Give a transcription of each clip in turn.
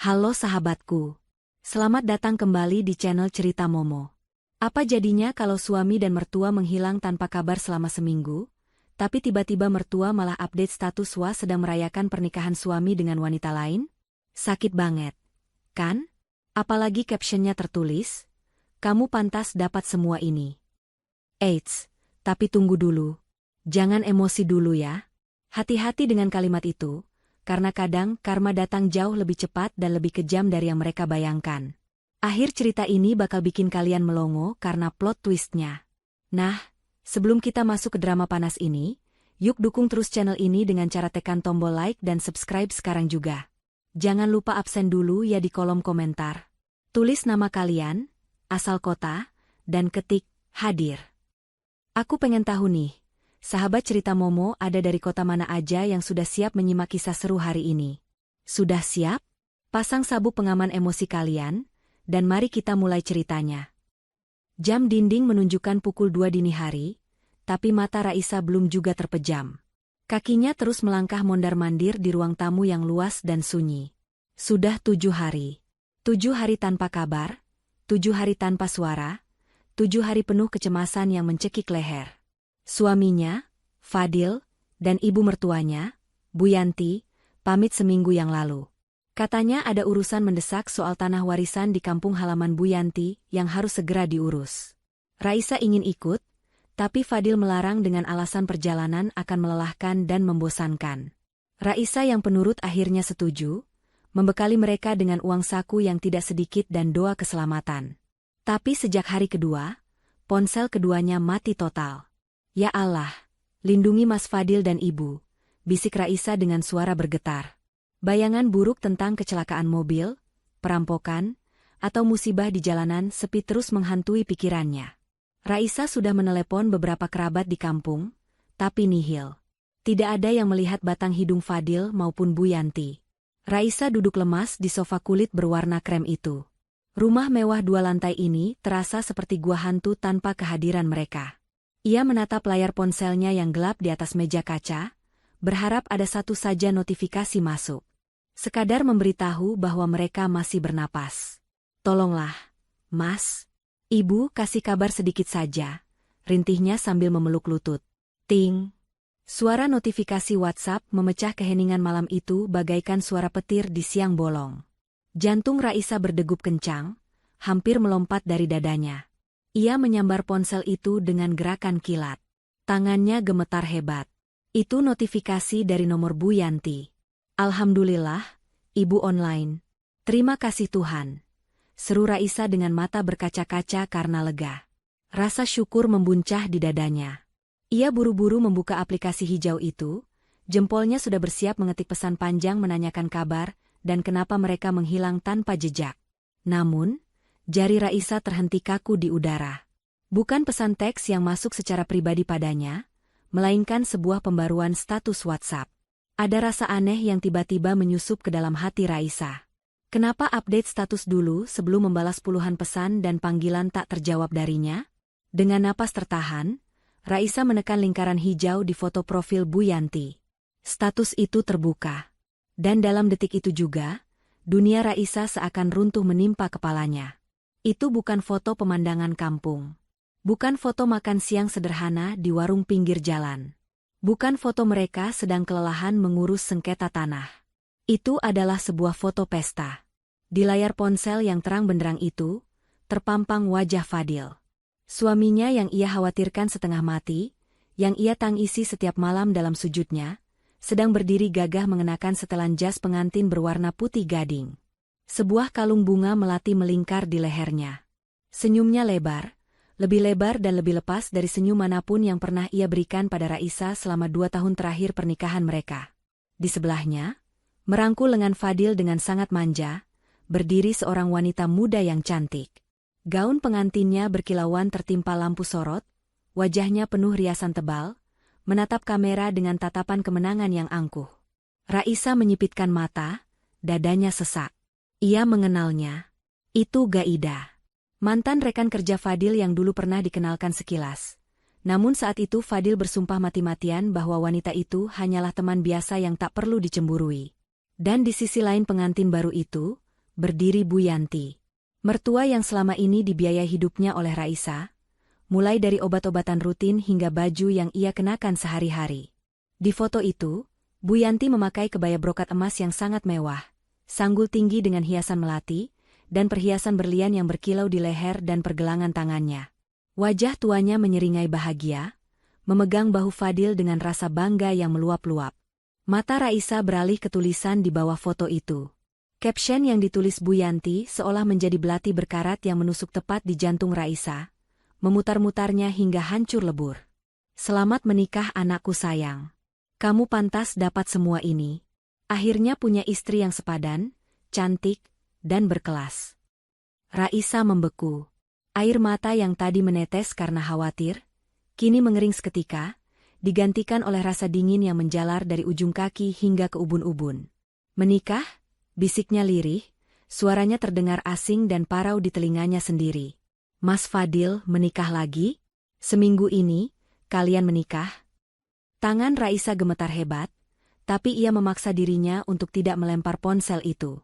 Halo sahabatku. Selamat datang kembali di channel Cerita Momo. Apa jadinya kalau suami dan mertua menghilang tanpa kabar selama seminggu, tapi tiba-tiba mertua malah update status sedang merayakan pernikahan suami dengan wanita lain? Sakit banget, kan? Apalagi captionnya tertulis, "Kamu pantas dapat semua ini." Eits, tapi tunggu dulu. Jangan emosi dulu ya. Hati-hati dengan kalimat itu. Karena kadang karma datang jauh lebih cepat dan lebih kejam dari yang mereka bayangkan. Akhir cerita ini bakal bikin kalian melongo karena plot twistnya. Nah, sebelum kita masuk ke drama panas ini, yuk dukung terus channel ini dengan cara tekan tombol like dan subscribe sekarang juga. Jangan lupa absen dulu ya di kolom komentar. Tulis nama kalian, asal kota, dan ketik hadir. Aku pengen tahu nih. Sahabat Cerita Momo ada dari kota mana aja yang sudah siap menyimak kisah seru hari ini? Sudah siap? Pasang sabuk pengaman emosi kalian, dan mari kita mulai ceritanya. Jam dinding menunjukkan pukul 2 dini hari, tapi mata Raisa belum juga terpejam. Kakinya terus melangkah mondar-mandir di ruang tamu yang luas dan sunyi. Sudah 7 hari. 7 hari tanpa kabar, 7 hari tanpa suara, 7 hari penuh kecemasan yang mencekik leher. Suaminya, Fadil, dan ibu mertuanya, Bu Yanti, pamit seminggu yang lalu. Katanya ada urusan mendesak soal tanah warisan di kampung halaman Bu Yanti yang harus segera diurus. Raisa ingin ikut, tapi Fadil melarang dengan alasan perjalanan akan melelahkan dan membosankan. Raisa yang penurut akhirnya setuju, membekali mereka dengan uang saku yang tidak sedikit dan doa keselamatan. Tapi sejak hari kedua, ponsel keduanya mati total. Ya Allah, lindungi Mas Fadil dan Ibu, bisik Raisa dengan suara bergetar. Bayangan buruk tentang kecelakaan mobil, perampokan, atau musibah di jalanan sepi terus menghantui pikirannya. Raisa sudah menelepon beberapa kerabat di kampung, tapi nihil. Tidak ada yang melihat batang hidung Fadil maupun Bu Yanti. Raisa duduk lemas di sofa kulit berwarna krem itu. Rumah mewah 2 lantai ini terasa seperti gua hantu tanpa kehadiran mereka. Ia menatap layar ponselnya yang gelap di atas meja kaca, berharap ada satu saja notifikasi masuk. Sekadar memberitahu bahwa mereka masih bernapas. "Tolonglah, Mas. Ibu kasih kabar sedikit saja," rintihnya sambil memeluk lutut. Ting. Suara notifikasi WhatsApp memecah keheningan malam itu bagaikan suara petir di siang bolong. Jantung Raisa berdegup kencang, hampir melompat dari dadanya. Ia menyambar ponsel itu dengan gerakan kilat. Tangannya gemetar hebat. Itu notifikasi dari nomor Bu Yanti. "Alhamdulillah, Ibu online. Terima kasih Tuhan," seru Raisa dengan mata berkaca-kaca karena lega. Rasa syukur membuncah di dadanya. Ia buru-buru membuka aplikasi hijau itu, jempolnya sudah bersiap mengetik pesan panjang menanyakan kabar, dan kenapa mereka menghilang tanpa jejak. Namun, jari Raisa terhenti kaku di udara. Bukan pesan teks yang masuk secara pribadi padanya, melainkan sebuah pembaruan status WhatsApp. Ada rasa aneh yang tiba-tiba menyusup ke dalam hati Raisa. Kenapa update status dulu sebelum membalas puluhan pesan dan panggilan tak terjawab darinya? Dengan napas tertahan, Raisa menekan lingkaran hijau di foto profil Bu Yanti. Status itu terbuka. Dan dalam detik itu juga, dunia Raisa seakan runtuh menimpa kepalanya. Itu bukan foto pemandangan kampung. Bukan foto makan siang sederhana di warung pinggir jalan. Bukan foto mereka sedang kelelahan mengurus sengketa tanah. Itu adalah sebuah foto pesta. Di layar ponsel yang terang benderang itu, terpampang wajah Fadil. Suaminya yang ia khawatirkan setengah mati, yang ia tangisi setiap malam dalam sujudnya, sedang berdiri gagah mengenakan setelan jas pengantin berwarna putih gading. Sebuah kalung bunga melati melingkar di lehernya. Senyumnya lebar, lebih lebar dan lebih lepas dari senyum manapun yang pernah ia berikan pada Raisa selama 2 tahun terakhir pernikahan mereka. Di sebelahnya, merangkul lengan Fadil dengan sangat manja, berdiri seorang wanita muda yang cantik. Gaun pengantinnya berkilauan tertimpa lampu sorot, wajahnya penuh riasan tebal, menatap kamera dengan tatapan kemenangan yang angkuh. Raisa menyipitkan mata, dadanya sesak. Ia mengenalnya. Itu Gaida. Mantan rekan kerja Fadil yang dulu pernah dikenalkan sekilas. Namun saat itu Fadil bersumpah mati-matian bahwa wanita itu hanyalah teman biasa yang tak perlu dicemburui. Dan di sisi lain pengantin baru itu, berdiri Bu Yanti. Mertua yang selama ini dibiayai hidupnya oleh Raisa, mulai dari obat-obatan rutin hingga baju yang ia kenakan sehari-hari. Di foto itu, Bu Yanti memakai kebaya brokat emas yang sangat mewah, sanggul tinggi dengan hiasan melati, dan perhiasan berlian yang berkilau di leher dan pergelangan tangannya. Wajah tuanya menyeringai bahagia, memegang bahu Fadil dengan rasa bangga yang meluap-luap. Mata Raisa beralih ke tulisan di bawah foto itu. Caption yang ditulis Bu Yanti seolah menjadi belati berkarat yang menusuk tepat di jantung Raisa, memutar-mutarnya hingga hancur lebur. Selamat menikah anakku sayang. Kamu pantas dapat semua ini. Akhirnya punya istri yang sepadan, cantik, dan berkelas. Raisa membeku. Air mata yang tadi menetes karena khawatir, kini mengering seketika, digantikan oleh rasa dingin yang menjalar dari ujung kaki hingga ke ubun-ubun. Menikah? Bisiknya lirih, suaranya terdengar asing dan parau di telinganya sendiri. Mas Fadil menikah lagi? Seminggu ini, kalian menikah? Tangan Raisa gemetar hebat, tapi ia memaksa dirinya untuk tidak melempar ponsel itu.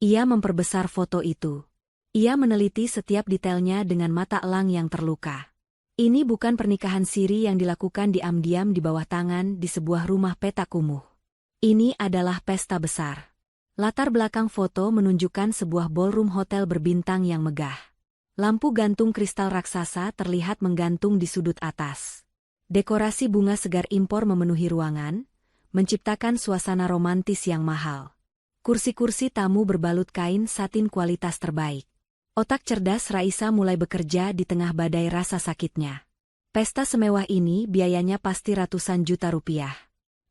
Ia memperbesar foto itu. Ia meneliti setiap detailnya dengan mata elang yang terluka. Ini bukan pernikahan siri yang dilakukan diam-diam di bawah tangan di sebuah rumah petak kumuh. Ini adalah pesta besar. Latar belakang foto menunjukkan sebuah ballroom hotel berbintang yang megah. Lampu gantung kristal raksasa terlihat menggantung di sudut atas. Dekorasi bunga segar impor memenuhi ruangan, menciptakan suasana romantis yang mahal. Kursi-kursi tamu berbalut kain satin kualitas terbaik. Otak cerdas Raisa mulai bekerja di tengah badai rasa sakitnya. Pesta semewah ini biayanya pasti ratusan juta rupiah.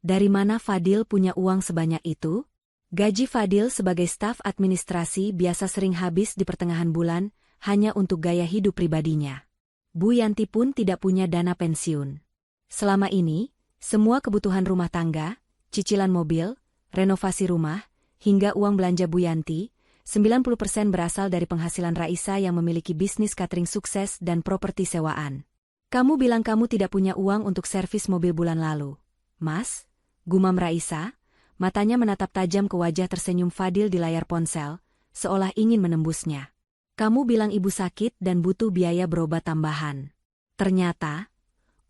Dari mana Fadil punya uang sebanyak itu? Gaji Fadil sebagai staf administrasi biasa sering habis di pertengahan bulan, hanya untuk gaya hidup pribadinya. Bu Yanti pun tidak punya dana pensiun. Selama ini, semua kebutuhan rumah tangga, cicilan mobil, renovasi rumah, hingga uang belanja Bu Yanti, 90% berasal dari penghasilan Raisa yang memiliki bisnis catering sukses dan properti sewaan. Kamu bilang kamu tidak punya uang untuk servis mobil bulan lalu. Mas, gumam Raisa, matanya menatap tajam ke wajah tersenyum Fadil di layar ponsel, seolah ingin menembusnya. Kamu bilang ibu sakit dan butuh biaya berobat tambahan. Ternyata,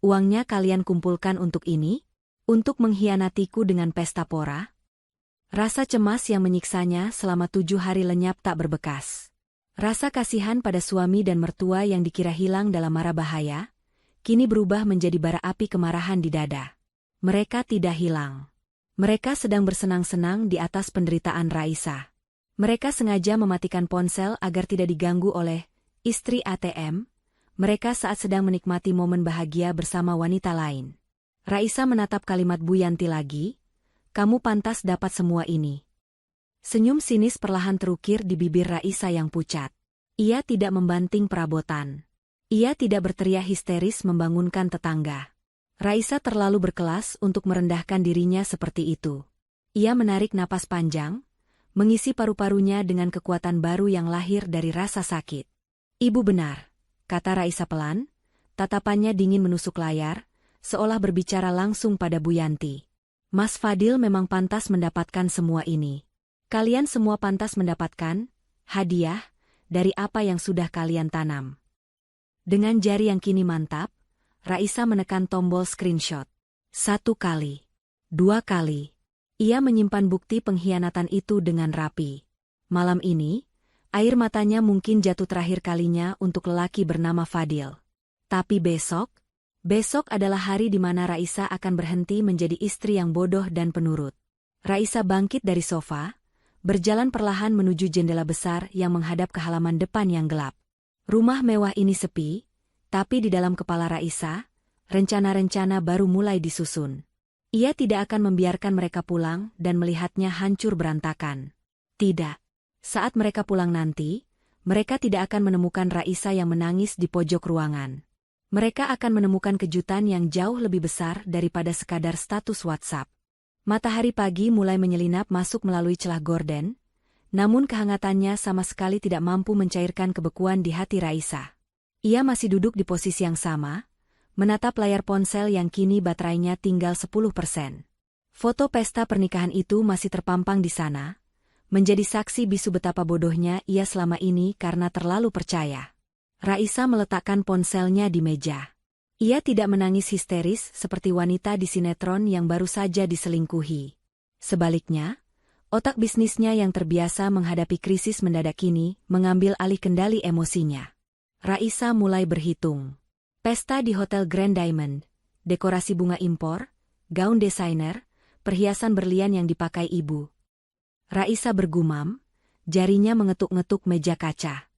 uangnya kalian kumpulkan untuk ini? Untuk mengkhianatiku dengan pesta pora? Rasa cemas yang menyiksanya selama 7 hari lenyap tak berbekas. Rasa kasihan pada suami dan mertua yang dikira hilang dalam mara bahaya, kini berubah menjadi bara api kemarahan di dada. Mereka tidak hilang. Mereka sedang bersenang-senang di atas penderitaan Raisa. Mereka sengaja mematikan ponsel agar tidak diganggu oleh istri ATM, mereka saat sedang menikmati momen bahagia bersama wanita lain. Raisa menatap kalimat Bu Yanti lagi, kamu pantas dapat semua ini. Senyum sinis perlahan terukir di bibir Raisa yang pucat. Ia tidak membanting perabotan. Ia tidak berteriak histeris membangunkan tetangga. Raisa terlalu berkelas untuk merendahkan dirinya seperti itu. Ia menarik napas panjang, mengisi paru-parunya dengan kekuatan baru yang lahir dari rasa sakit. Ibu benar, kata Raisa pelan, tatapannya dingin menusuk layar, seolah berbicara langsung pada Bu Yanti. Mas Fadil memang pantas mendapatkan semua ini. Kalian semua pantas mendapatkan hadiah dari apa yang sudah kalian tanam. Dengan jari yang kini mantap, Raisa menekan tombol screenshot. 1 kali. 2 kali. Ia menyimpan bukti pengkhianatan itu dengan rapi. Malam ini, air matanya mungkin jatuh terakhir kalinya untuk lelaki bernama Fadil. Tapi besok adalah hari di mana Raisa akan berhenti menjadi istri yang bodoh dan penurut. Raisa bangkit dari sofa, berjalan perlahan menuju jendela besar yang menghadap ke halaman depan yang gelap. Rumah mewah ini sepi, tapi di dalam kepala Raisa, rencana-rencana baru mulai disusun. Ia tidak akan membiarkan mereka pulang dan melihatnya hancur berantakan. Tidak. Saat mereka pulang nanti, mereka tidak akan menemukan Raisa yang menangis di pojok ruangan. Mereka akan menemukan kejutan yang jauh lebih besar daripada sekadar status WhatsApp. Matahari pagi mulai menyelinap masuk melalui celah gorden, namun kehangatannya sama sekali tidak mampu mencairkan kebekuan di hati Raisa. Ia masih duduk di posisi yang sama, menatap layar ponsel yang kini baterainya tinggal 10%. Foto pesta pernikahan itu masih terpampang di sana, menjadi saksi bisu betapa bodohnya ia selama ini karena terlalu percaya. Raisa meletakkan ponselnya di meja. Ia tidak menangis histeris seperti wanita di sinetron yang baru saja diselingkuhi. Sebaliknya, otak bisnisnya yang terbiasa menghadapi krisis mendadak kini mengambil alih kendali emosinya. Raisa mulai berhitung. Pesta di Hotel Grand Diamond, dekorasi bunga impor, gaun desainer, perhiasan berlian yang dipakai ibu. Raisa bergumam, jarinya mengetuk-ngetuk meja kaca.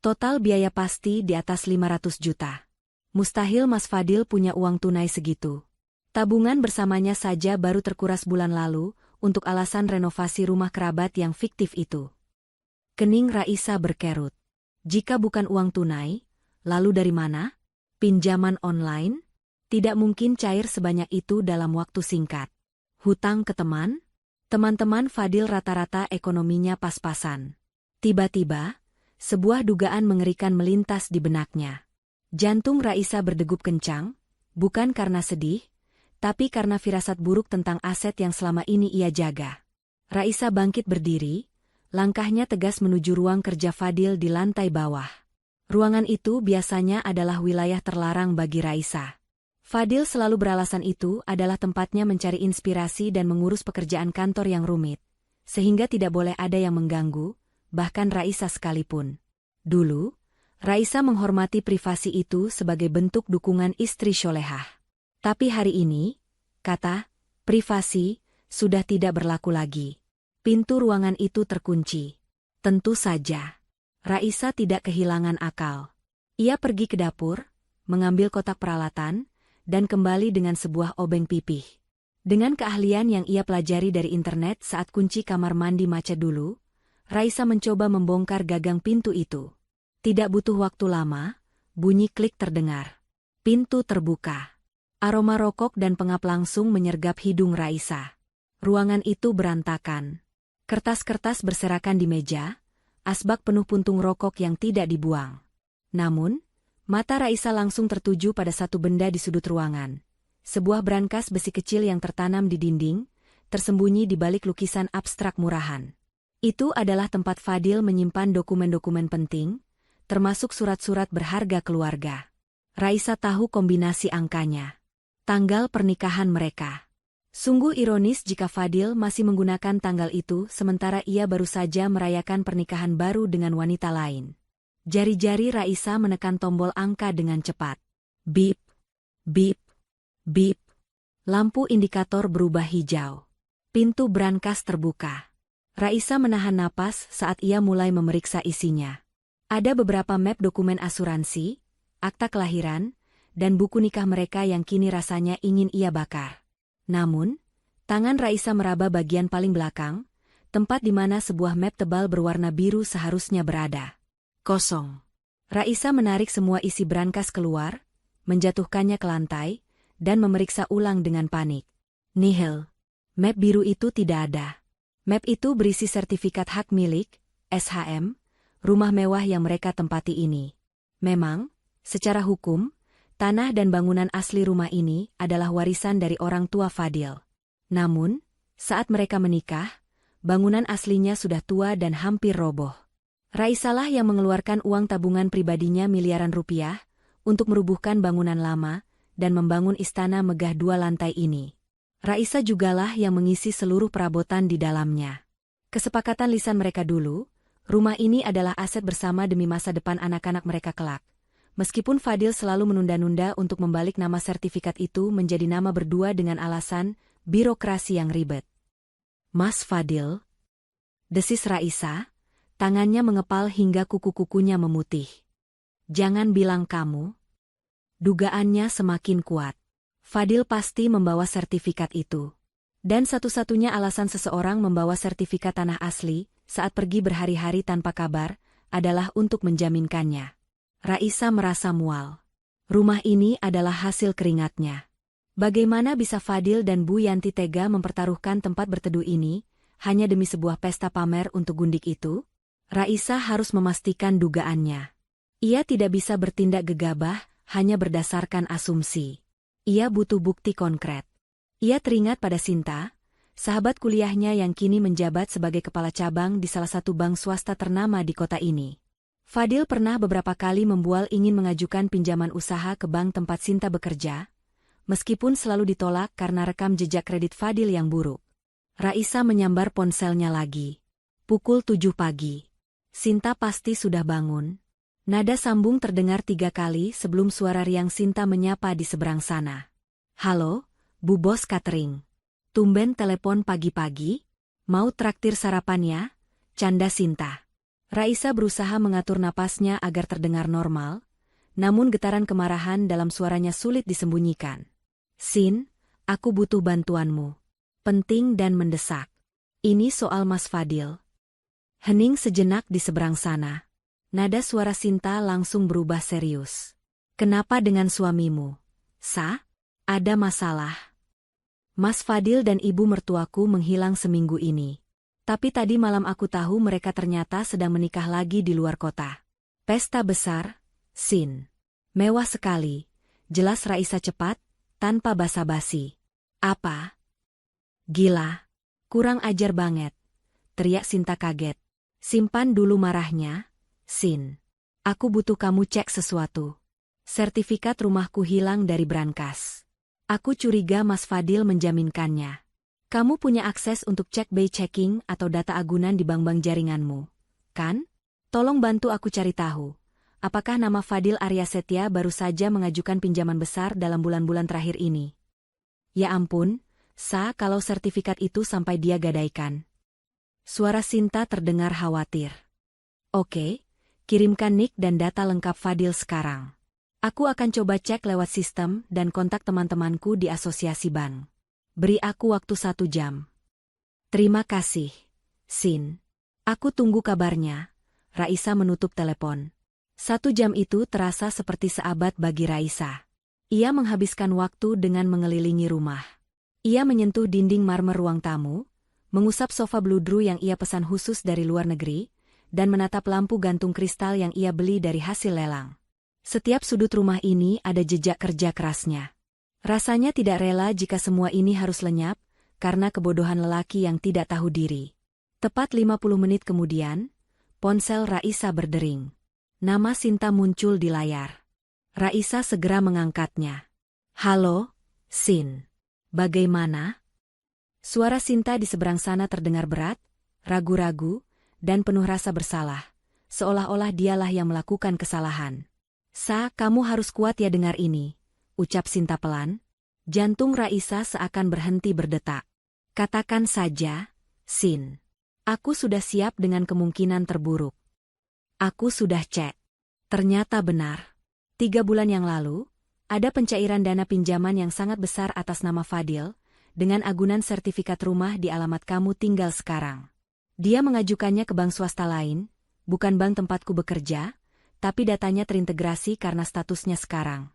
Total biaya pasti di atas 500 juta. Mustahil Mas Fadil punya uang tunai segitu. Tabungan bersamanya saja baru terkuras bulan lalu untuk alasan renovasi rumah kerabat yang fiktif itu. Kening Raisa berkerut. Jika bukan uang tunai, lalu dari mana? Pinjaman online? Tidak mungkin cair sebanyak itu dalam waktu singkat. Hutang ke teman? Teman-teman Fadil rata-rata ekonominya pas-pasan. Tiba-tiba, sebuah dugaan mengerikan melintas di benaknya. Jantung Raisa berdegup kencang, bukan karena sedih, tapi karena firasat buruk tentang aset yang selama ini ia jaga. Raisa bangkit berdiri, langkahnya tegas menuju ruang kerja Fadil di lantai bawah. Ruangan itu biasanya adalah wilayah terlarang bagi Raisa. Fadil selalu beralasan itu adalah tempatnya mencari inspirasi dan mengurus pekerjaan kantor yang rumit, sehingga tidak boleh ada yang mengganggu, bahkan Raisa sekalipun. Dulu, Raisa menghormati privasi itu sebagai bentuk dukungan istri solehah. Tapi hari ini, kata, privasi, sudah tidak berlaku lagi. Pintu ruangan itu terkunci. Tentu saja, Raisa tidak kehilangan akal. Ia pergi ke dapur, mengambil kotak peralatan, dan kembali dengan sebuah obeng pipih. Dengan keahlian yang ia pelajari dari internet saat kunci kamar mandi macet dulu, Raisa mencoba membongkar gagang pintu itu. Tidak butuh waktu lama, bunyi klik terdengar. Pintu terbuka. Aroma rokok dan pengap langsung menyergap hidung Raisa. Ruangan itu berantakan. Kertas-kertas berserakan di meja, asbak penuh puntung rokok yang tidak dibuang. Namun, mata Raisa langsung tertuju pada satu benda di sudut ruangan. Sebuah brankas besi kecil yang tertanam di dinding, tersembunyi di balik lukisan abstrak murahan. Itu adalah tempat Fadil menyimpan dokumen-dokumen penting, termasuk surat-surat berharga keluarga. Raisa tahu kombinasi angkanya. Tanggal pernikahan mereka. Sungguh ironis jika Fadil masih menggunakan tanggal itu sementara ia baru saja merayakan pernikahan baru dengan wanita lain. Jari-jari Raisa menekan tombol angka dengan cepat. Bip, bip, bip. Lampu indikator berubah hijau. Pintu brankas terbuka. Raisa menahan napas saat ia mulai memeriksa isinya. Ada beberapa map dokumen asuransi, akta kelahiran, dan buku nikah mereka yang kini rasanya ingin ia bakar. Namun, tangan Raisa meraba bagian paling belakang, tempat di mana sebuah map tebal berwarna biru seharusnya berada. Kosong. Raisa menarik semua isi brankas keluar, menjatuhkannya ke lantai, dan memeriksa ulang dengan panik. Nihil. Map biru itu tidak ada. Map itu berisi sertifikat hak milik, SHM, rumah mewah yang mereka tempati ini. Memang, secara hukum, tanah dan bangunan asli rumah ini adalah warisan dari orang tua Fadil. Namun, saat mereka menikah, bangunan aslinya sudah tua dan hampir roboh. Raisalah yang mengeluarkan uang tabungan pribadinya miliaran rupiah untuk merubuhkan bangunan lama dan membangun istana megah 2 lantai ini. Raisa jugalah yang mengisi seluruh perabotan di dalamnya. Kesepakatan lisan mereka dulu, rumah ini adalah aset bersama demi masa depan anak-anak mereka kelak. Meskipun Fadil selalu menunda-nunda untuk membalik nama sertifikat itu menjadi nama berdua dengan alasan birokrasi yang ribet. Mas Fadil, desis Raisa, tangannya mengepal hingga kuku-kukunya memutih. Jangan bilang kamu. Dugaannya semakin kuat. Fadil pasti membawa sertifikat itu. Dan satu-satunya alasan seseorang membawa sertifikat tanah asli saat pergi berhari-hari tanpa kabar adalah untuk menjaminkannya. Raisa merasa mual. Rumah ini adalah hasil keringatnya. Bagaimana bisa Fadil dan Bu Yanti tega mempertaruhkan tempat berteduh ini hanya demi sebuah pesta pamer untuk gundik itu? Raisa harus memastikan dugaannya. Ia tidak bisa bertindak gegabah hanya berdasarkan asumsi. Ia butuh bukti konkret. Ia teringat pada Sinta, sahabat kuliahnya yang kini menjabat sebagai kepala cabang di salah satu bank swasta ternama di kota ini. Fadil pernah beberapa kali membual ingin mengajukan pinjaman usaha ke bank tempat Sinta bekerja, meskipun selalu ditolak karena rekam jejak kredit Fadil yang buruk. Raisa menyambar ponselnya lagi. Pukul 7 pagi. Sinta pasti sudah bangun. Nada sambung terdengar 3 kali sebelum suara riang Sinta menyapa di seberang sana. Halo, Bu Bos Catering. Tumben telepon pagi-pagi? Mau traktir sarapan ya? Canda Sinta. Raisa berusaha mengatur napasnya agar terdengar normal, namun getaran kemarahan dalam suaranya sulit disembunyikan. Sin, aku butuh bantuanmu. Penting dan mendesak. Ini soal Mas Fadil. Hening sejenak di seberang sana. Nada suara Sinta langsung berubah serius. Kenapa dengan suamimu? Sa? Ada masalah? Mas Fadil dan ibu mertuaku menghilang seminggu ini. Tapi tadi malam aku tahu mereka ternyata sedang menikah lagi di luar kota. Pesta besar, Sin. Mewah sekali. Jelas Raisa cepat, tanpa basa-basi. Apa? Gila. Kurang ajar banget. Teriak Sinta kaget. Simpan dulu marahnya, Sin. Aku butuh kamu cek sesuatu. Sertifikat rumahku hilang dari brankas. Aku curiga Mas Fadil menjaminkannya. Kamu punya akses untuk cek by checking atau data agunan di bank-bank jaringanmu, kan? Tolong bantu aku cari tahu. Apakah nama Fadil Arya Setia baru saja mengajukan pinjaman besar dalam bulan-bulan terakhir ini? Ya ampun, Sa, kalau sertifikat itu sampai dia gadaikan. Suara Sinta terdengar khawatir. Oke, kirimkan nik dan data lengkap Fadil sekarang. Aku akan coba cek lewat sistem dan kontak teman-temanku di asosiasi bank. Beri aku waktu 1 jam. Terima kasih, Sin. Aku tunggu kabarnya. Raisa menutup telepon. 1 jam itu terasa seperti seabad bagi Raisa. Ia menghabiskan waktu dengan mengelilingi rumah. Ia menyentuh dinding marmer ruang tamu, mengusap sofa bludru yang ia pesan khusus dari luar negeri, dan menatap lampu gantung kristal yang ia beli dari hasil lelang. Setiap sudut rumah ini ada jejak kerja kerasnya. Rasanya tidak rela jika semua ini harus lenyap, karena kebodohan lelaki yang tidak tahu diri. Tepat 50 menit kemudian, ponsel Raisa berdering. Nama Sinta muncul di layar. Raisa segera mengangkatnya. Halo, Sin. Bagaimana? Suara Sinta di seberang sana terdengar berat, ragu-ragu, dan penuh rasa bersalah, seolah-olah dialah yang melakukan kesalahan. Sa, kamu harus kuat ya dengar ini, ucap Sinta pelan. Jantung Raisa seakan berhenti berdetak. Katakan saja, Sin. Aku sudah siap dengan kemungkinan terburuk. Aku sudah cek. Ternyata benar. 3 bulan yang lalu, ada pencairan dana pinjaman yang sangat besar atas nama Fadil, dengan agunan sertifikat rumah di alamat kamu tinggal sekarang. Dia mengajukannya ke bank swasta lain, bukan bank tempatku bekerja, tapi datanya terintegrasi karena statusnya sekarang.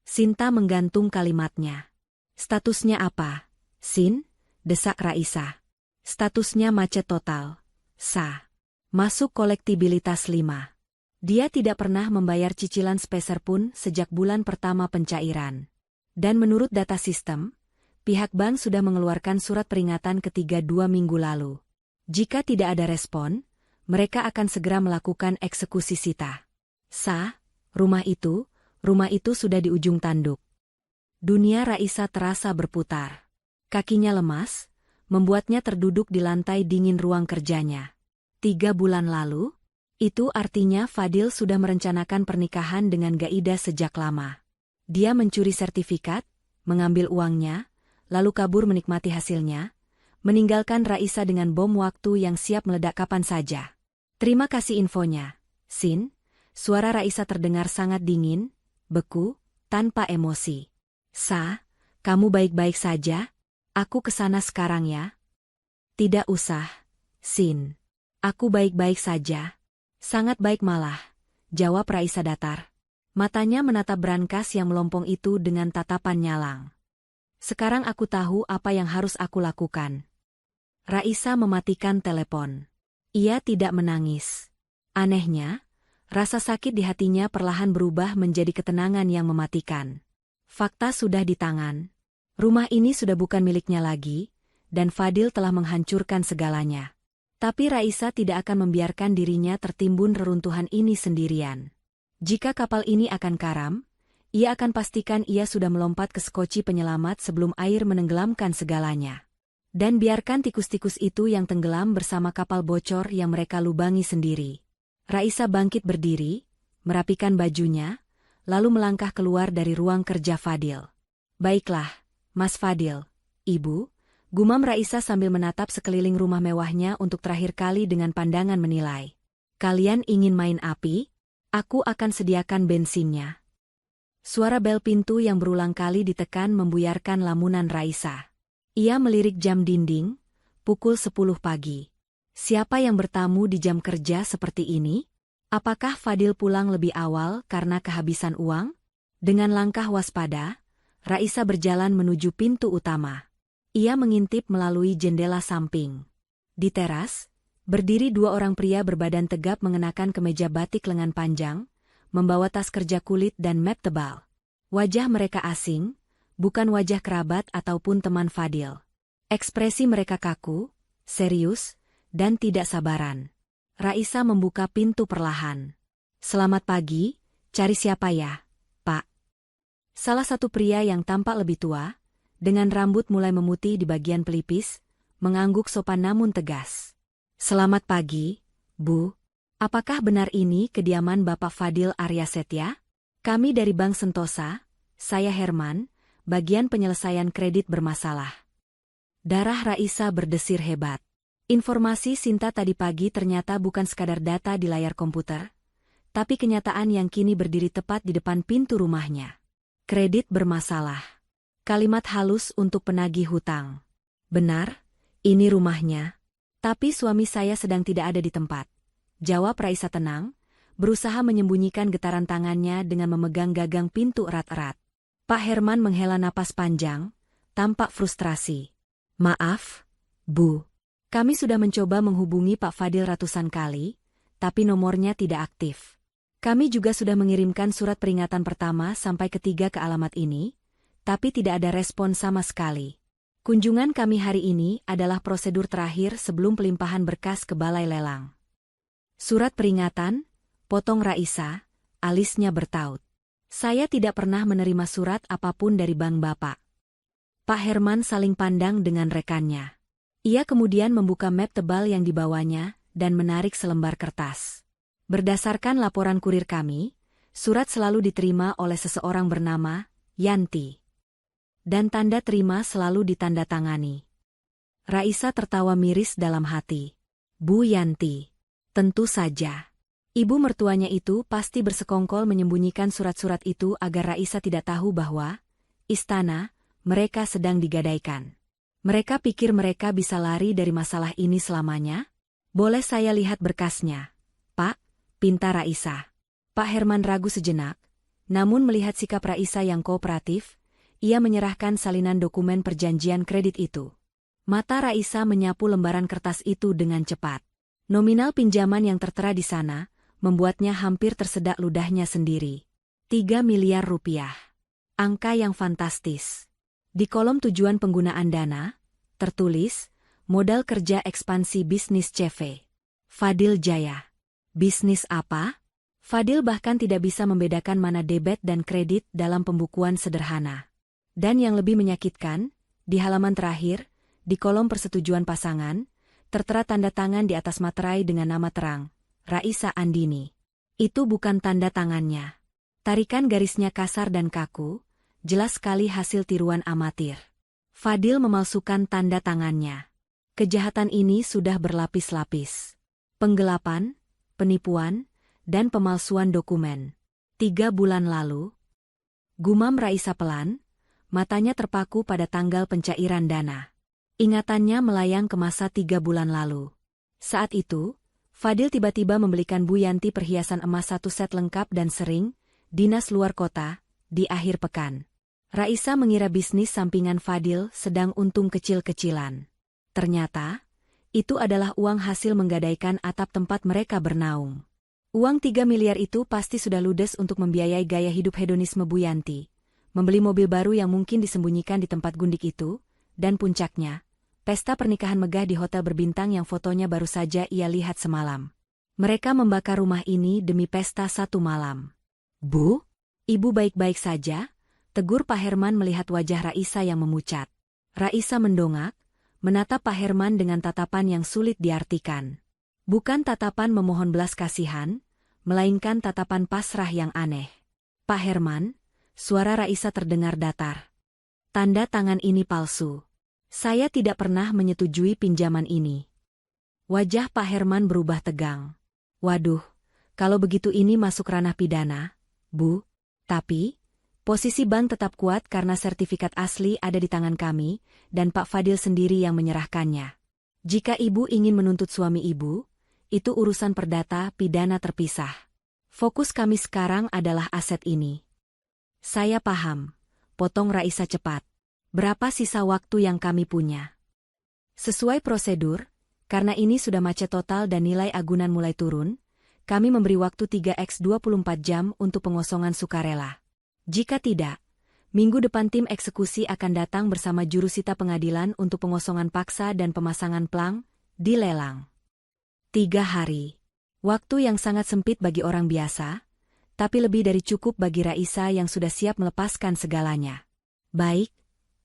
Sinta menggantung kalimatnya. Statusnya apa, Sin? Desak Raisa. Statusnya macet total. Sa. Masuk kolektibilitas 5. Dia tidak pernah membayar cicilan sepeser pun sejak bulan pertama pencairan. Dan menurut data sistem, pihak bank sudah mengeluarkan surat peringatan ketiga 2 minggu lalu. Jika tidak ada respon, mereka akan segera melakukan eksekusi sita. Sa, rumah itu sudah di ujung tanduk. Dunia Raisa terasa berputar. Kakinya lemas, membuatnya terduduk di lantai dingin ruang kerjanya. 3 bulan lalu, itu artinya Fadil sudah merencanakan pernikahan dengan Gaida sejak lama. Dia mencuri sertifikat, mengambil uangnya, lalu kabur menikmati hasilnya, meninggalkan Raisa dengan bom waktu yang siap meledak kapan saja. Terima kasih infonya, Sin. Suara Raisa terdengar sangat dingin, beku, tanpa emosi. Sa, kamu baik-baik saja? Aku kesana sekarang ya. Tidak usah, Sin. Aku baik-baik saja. Sangat baik malah, jawab Raisa datar. Matanya menatap brankas yang melompong itu dengan tatapan nyalang. Sekarang aku tahu apa yang harus aku lakukan. Raisa mematikan telepon. Ia tidak menangis. Anehnya, rasa sakit di hatinya perlahan berubah menjadi ketenangan yang mematikan. Fakta sudah di tangan. Rumah ini sudah bukan miliknya lagi, dan Fadil telah menghancurkan segalanya. Tapi Raisa tidak akan membiarkan dirinya tertimbun reruntuhan ini sendirian. Jika kapal ini akan karam, ia akan pastikan ia sudah melompat ke skoci penyelamat sebelum air menenggelamkan segalanya. Dan biarkan tikus-tikus itu yang tenggelam bersama kapal bocor yang mereka lubangi sendiri. Raisa bangkit berdiri, merapikan bajunya, lalu melangkah keluar dari ruang kerja Fadil. Baiklah, Mas Fadil, Ibu, gumam Raisa sambil menatap sekeliling rumah mewahnya untuk terakhir kali dengan pandangan menilai. Kalian ingin main api? Aku akan sediakan bensinnya. Suara bel pintu yang berulang kali ditekan membuyarkan lamunan Raisa. Ia melirik jam dinding, pukul 10 pagi. Siapa yang bertamu di jam kerja seperti ini? Apakah Fadil pulang lebih awal karena kehabisan uang? Dengan langkah waspada, Raisa berjalan menuju pintu utama. Ia mengintip melalui jendela samping. Di teras, berdiri dua orang pria berbadan tegap mengenakan kemeja batik lengan panjang, membawa tas kerja kulit dan map tebal. Wajah mereka asing, bukan wajah kerabat ataupun teman Fadil. Ekspresi mereka kaku, serius, dan tidak sabaran. Raisa membuka pintu perlahan. Selamat pagi, cari siapa ya, Pak? Salah satu pria yang tampak lebih tua, dengan rambut mulai memutih di bagian pelipis, mengangguk sopan namun tegas. Selamat pagi, Bu. Apakah benar ini kediaman Bapak Fadil Arya Setya? Kami dari Bank Sentosa, saya Herman, bagian penyelesaian kredit bermasalah. Darah Raisa berdesir hebat. Informasi Sinta tadi pagi ternyata bukan sekadar data di layar komputer, tapi kenyataan yang kini berdiri tepat di depan pintu rumahnya. Kredit bermasalah. Kalimat halus untuk penagih hutang. Benar, ini rumahnya. Tapi suami saya sedang tidak ada di tempat. Jawab Raisa tenang, berusaha menyembunyikan getaran tangannya dengan memegang gagang pintu erat-erat. Pak Herman menghela napas panjang, tampak frustrasi. Maaf, Bu. Kami sudah mencoba menghubungi Pak Fadil ratusan kali, tapi nomornya tidak aktif. Kami juga sudah mengirimkan surat peringatan pertama sampai ketiga ke alamat ini, tapi tidak ada respon sama sekali. Kunjungan kami hari ini adalah prosedur terakhir sebelum pelimpahan berkas ke balai lelang. Surat peringatan, potong Raisa, alisnya bertaut. Saya tidak pernah menerima surat apapun dari bank Bapak. Pak Herman saling pandang dengan rekannya. Ia kemudian membuka map tebal yang dibawanya dan menarik selembar kertas. Berdasarkan laporan kurir kami, surat selalu diterima oleh seseorang bernama Yanti. Dan tanda terima selalu ditandatangani. Raisa tertawa miris dalam hati. Bu Yanti. Tentu saja. Ibu mertuanya itu pasti bersekongkol menyembunyikan surat-surat itu agar Raisa tidak tahu bahwa istana mereka sedang digadaikan. Mereka pikir mereka bisa lari dari masalah ini selamanya? Boleh saya lihat berkasnya, Pak? Pinta Raisa. Pak Herman ragu sejenak, namun melihat sikap Raisa yang kooperatif, ia menyerahkan salinan dokumen perjanjian kredit itu. Mata Raisa menyapu lembaran kertas itu dengan cepat. Nominal pinjaman yang tertera di sana, membuatnya hampir tersedak ludahnya sendiri. 3 miliar rupiah. Angka yang fantastis. Di kolom tujuan penggunaan dana, tertulis, modal kerja ekspansi bisnis CV. Fadil Jaya. Bisnis apa? Fadil bahkan tidak bisa membedakan mana debit dan kredit dalam pembukuan sederhana. Dan yang lebih menyakitkan, di halaman terakhir, di kolom persetujuan pasangan, tertera tanda tangan di atas materai dengan nama terang, Raisa Andini. Itu bukan tanda tangannya. Tarikan garisnya kasar dan kaku, jelas sekali hasil tiruan amatir. Fadil memalsukan tanda tangannya. Kejahatan ini sudah berlapis-lapis. Penggelapan, penipuan, dan pemalsuan dokumen. 3 bulan lalu, gumam Raisa pelan, matanya terpaku pada tanggal pencairan dana. Ingatannya melayang ke masa 3 bulan lalu. Saat itu, Fadil tiba-tiba membelikan Bu Yanti perhiasan emas 1 set lengkap dan sering, dinas luar kota, di akhir pekan. Raisa mengira bisnis sampingan Fadil sedang untung kecil-kecilan. Ternyata, itu adalah uang hasil menggadaikan atap tempat mereka bernaung. Uang 3 miliar itu pasti sudah ludes untuk membiayai gaya hidup hedonisme Bu Yanti, membeli mobil baru yang mungkin disembunyikan di tempat gundik itu, dan puncaknya, pesta pernikahan megah di hotel berbintang yang fotonya baru saja ia lihat semalam. Mereka membakar rumah ini demi pesta satu malam. Bu? Ibu baik-baik saja? Tegur Pak Herman melihat wajah Raisa yang memucat. Raisa mendongak, menatap Pak Herman dengan tatapan yang sulit diartikan. Bukan tatapan memohon belas kasihan, melainkan tatapan pasrah yang aneh. Pak Herman, suara Raisa terdengar datar. Tanda tangan ini palsu. Saya tidak pernah menyetujui pinjaman ini. Wajah Pak Herman berubah tegang. Waduh, kalau begitu ini masuk ranah pidana, Bu. Tapi, posisi bank tetap kuat karena sertifikat asli ada di tangan kami, dan Pak Fadil sendiri yang menyerahkannya. Jika Ibu ingin menuntut suami Ibu, itu urusan perdata pidana terpisah. Fokus kami sekarang adalah aset ini. Saya paham, potong Raisa cepat. Berapa sisa waktu yang kami punya? Sesuai prosedur, karena ini sudah macet total dan nilai agunan mulai turun, kami memberi waktu 3x 24 jam untuk pengosongan sukarela. Jika tidak, minggu depan tim eksekusi akan datang bersama jurusita pengadilan untuk pengosongan paksa dan pemasangan plang di lelang. 3 hari. Waktu yang sangat sempit bagi orang biasa, tapi lebih dari cukup bagi Raisa yang sudah siap melepaskan segalanya. Baik,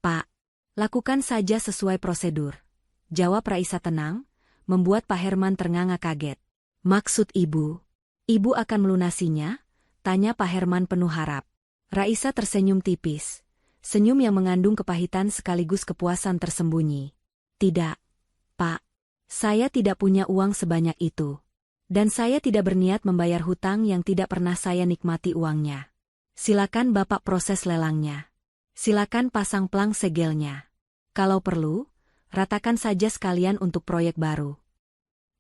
Pak. Lakukan saja sesuai prosedur. Jawab Raisa tenang, membuat Pak Herman ternganga kaget. Maksud Ibu? Ibu akan melunasinya? Tanya Pak Herman penuh harap. Raisa tersenyum tipis. Senyum yang mengandung kepahitan sekaligus kepuasan tersembunyi. Tidak, Pak. Saya tidak punya uang sebanyak itu. Dan saya tidak berniat membayar hutang yang tidak pernah saya nikmati uangnya. Silakan Bapak proses lelangnya. Silakan pasang plang segelnya. Kalau perlu, ratakan saja sekalian untuk proyek baru.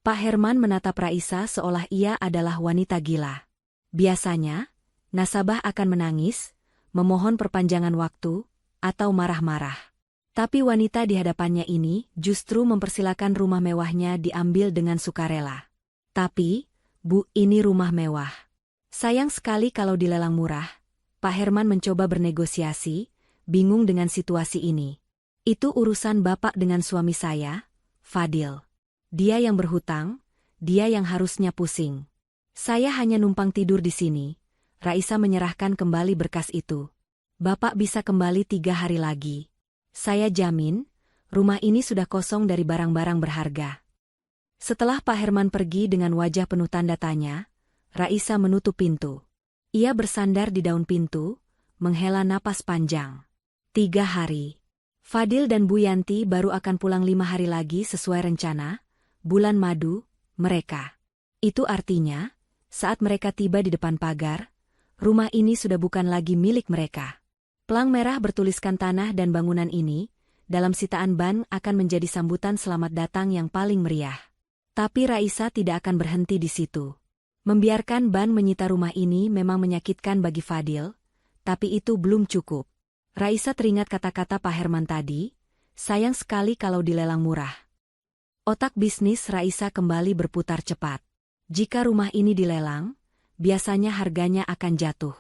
Pak Herman menatap Raisa seolah ia adalah wanita gila. Biasanya, nasabah akan menangis, memohon perpanjangan waktu, atau marah-marah. Tapi wanita di hadapannya ini justru mempersilakan rumah mewahnya diambil dengan sukarela. Tapi, Bu, ini rumah mewah. Sayang sekali kalau dilelang murah. Pak Herman mencoba bernegosiasi, bingung dengan situasi ini. Itu urusan Bapak dengan suami saya, Fadil. Dia yang berhutang, dia yang harusnya pusing. Saya hanya numpang tidur di sini. Raisa menyerahkan kembali berkas itu. Bapak bisa kembali 3 hari lagi. Saya jamin, rumah ini sudah kosong dari barang-barang berharga. Setelah Pak Herman pergi dengan wajah penuh tanda tanya, Raisa menutup pintu. Ia bersandar di daun pintu, menghela napas panjang. 3 hari. Fadil dan Bu Yanti baru akan pulang 5 hari lagi sesuai rencana, bulan madu, mereka. Itu artinya, saat mereka tiba di depan pagar, rumah ini sudah bukan lagi milik mereka. Plang merah bertuliskan tanah dan bangunan ini, dalam sitaan ban akan menjadi sambutan selamat datang yang paling meriah. Tapi Raisa tidak akan berhenti di situ. Membiarkan ban menyita rumah ini memang menyakitkan bagi Fadil, tapi itu belum cukup. Raisa teringat kata-kata Pak Herman tadi, sayang sekali kalau dilelang murah. Otak bisnis Raisa kembali berputar cepat. Jika rumah ini dilelang, biasanya harganya akan jatuh.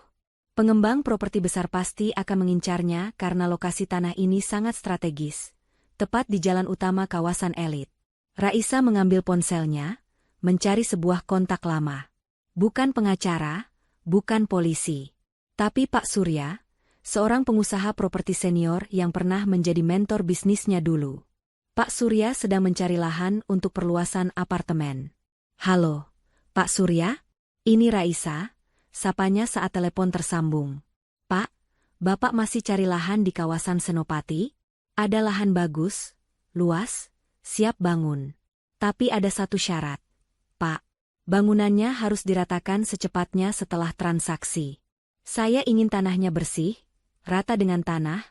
Pengembang properti besar pasti akan mengincarnya karena lokasi tanah ini sangat strategis, tepat di jalan utama kawasan elit. Raisa mengambil ponselnya, mencari sebuah kontak lama. Bukan pengacara, bukan polisi, tapi Pak Surya, seorang pengusaha properti senior yang pernah menjadi mentor bisnisnya dulu. Pak Surya sedang mencari lahan untuk perluasan apartemen. Halo, Pak Surya? Ini Raisa, sapanya saat telepon tersambung. Pak, Bapak masih cari lahan di kawasan Senopati? Ada lahan bagus, luas, siap bangun. Tapi ada satu syarat. Pak, bangunannya harus diratakan secepatnya setelah transaksi. Saya ingin tanahnya bersih, rata dengan tanah,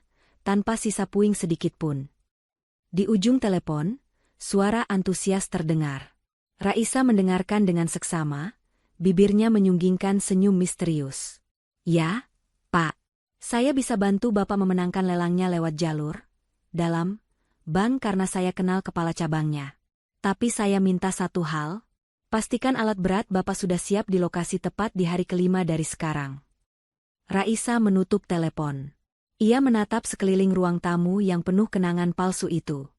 tanpa sisa puing sedikit pun. Di ujung telepon, suara antusias terdengar. Raisa mendengarkan dengan seksama, bibirnya menyunggingkan senyum misterius. Ya, Pak. Saya bisa bantu Bapak memenangkan lelangnya lewat jalur dalam bank karena saya kenal kepala cabangnya. Tapi saya minta satu hal, pastikan alat berat Bapak sudah siap di lokasi tepat di hari kelima dari sekarang. Raisa menutup telepon. Ia menatap sekeliling ruang tamu yang penuh kenangan palsu itu.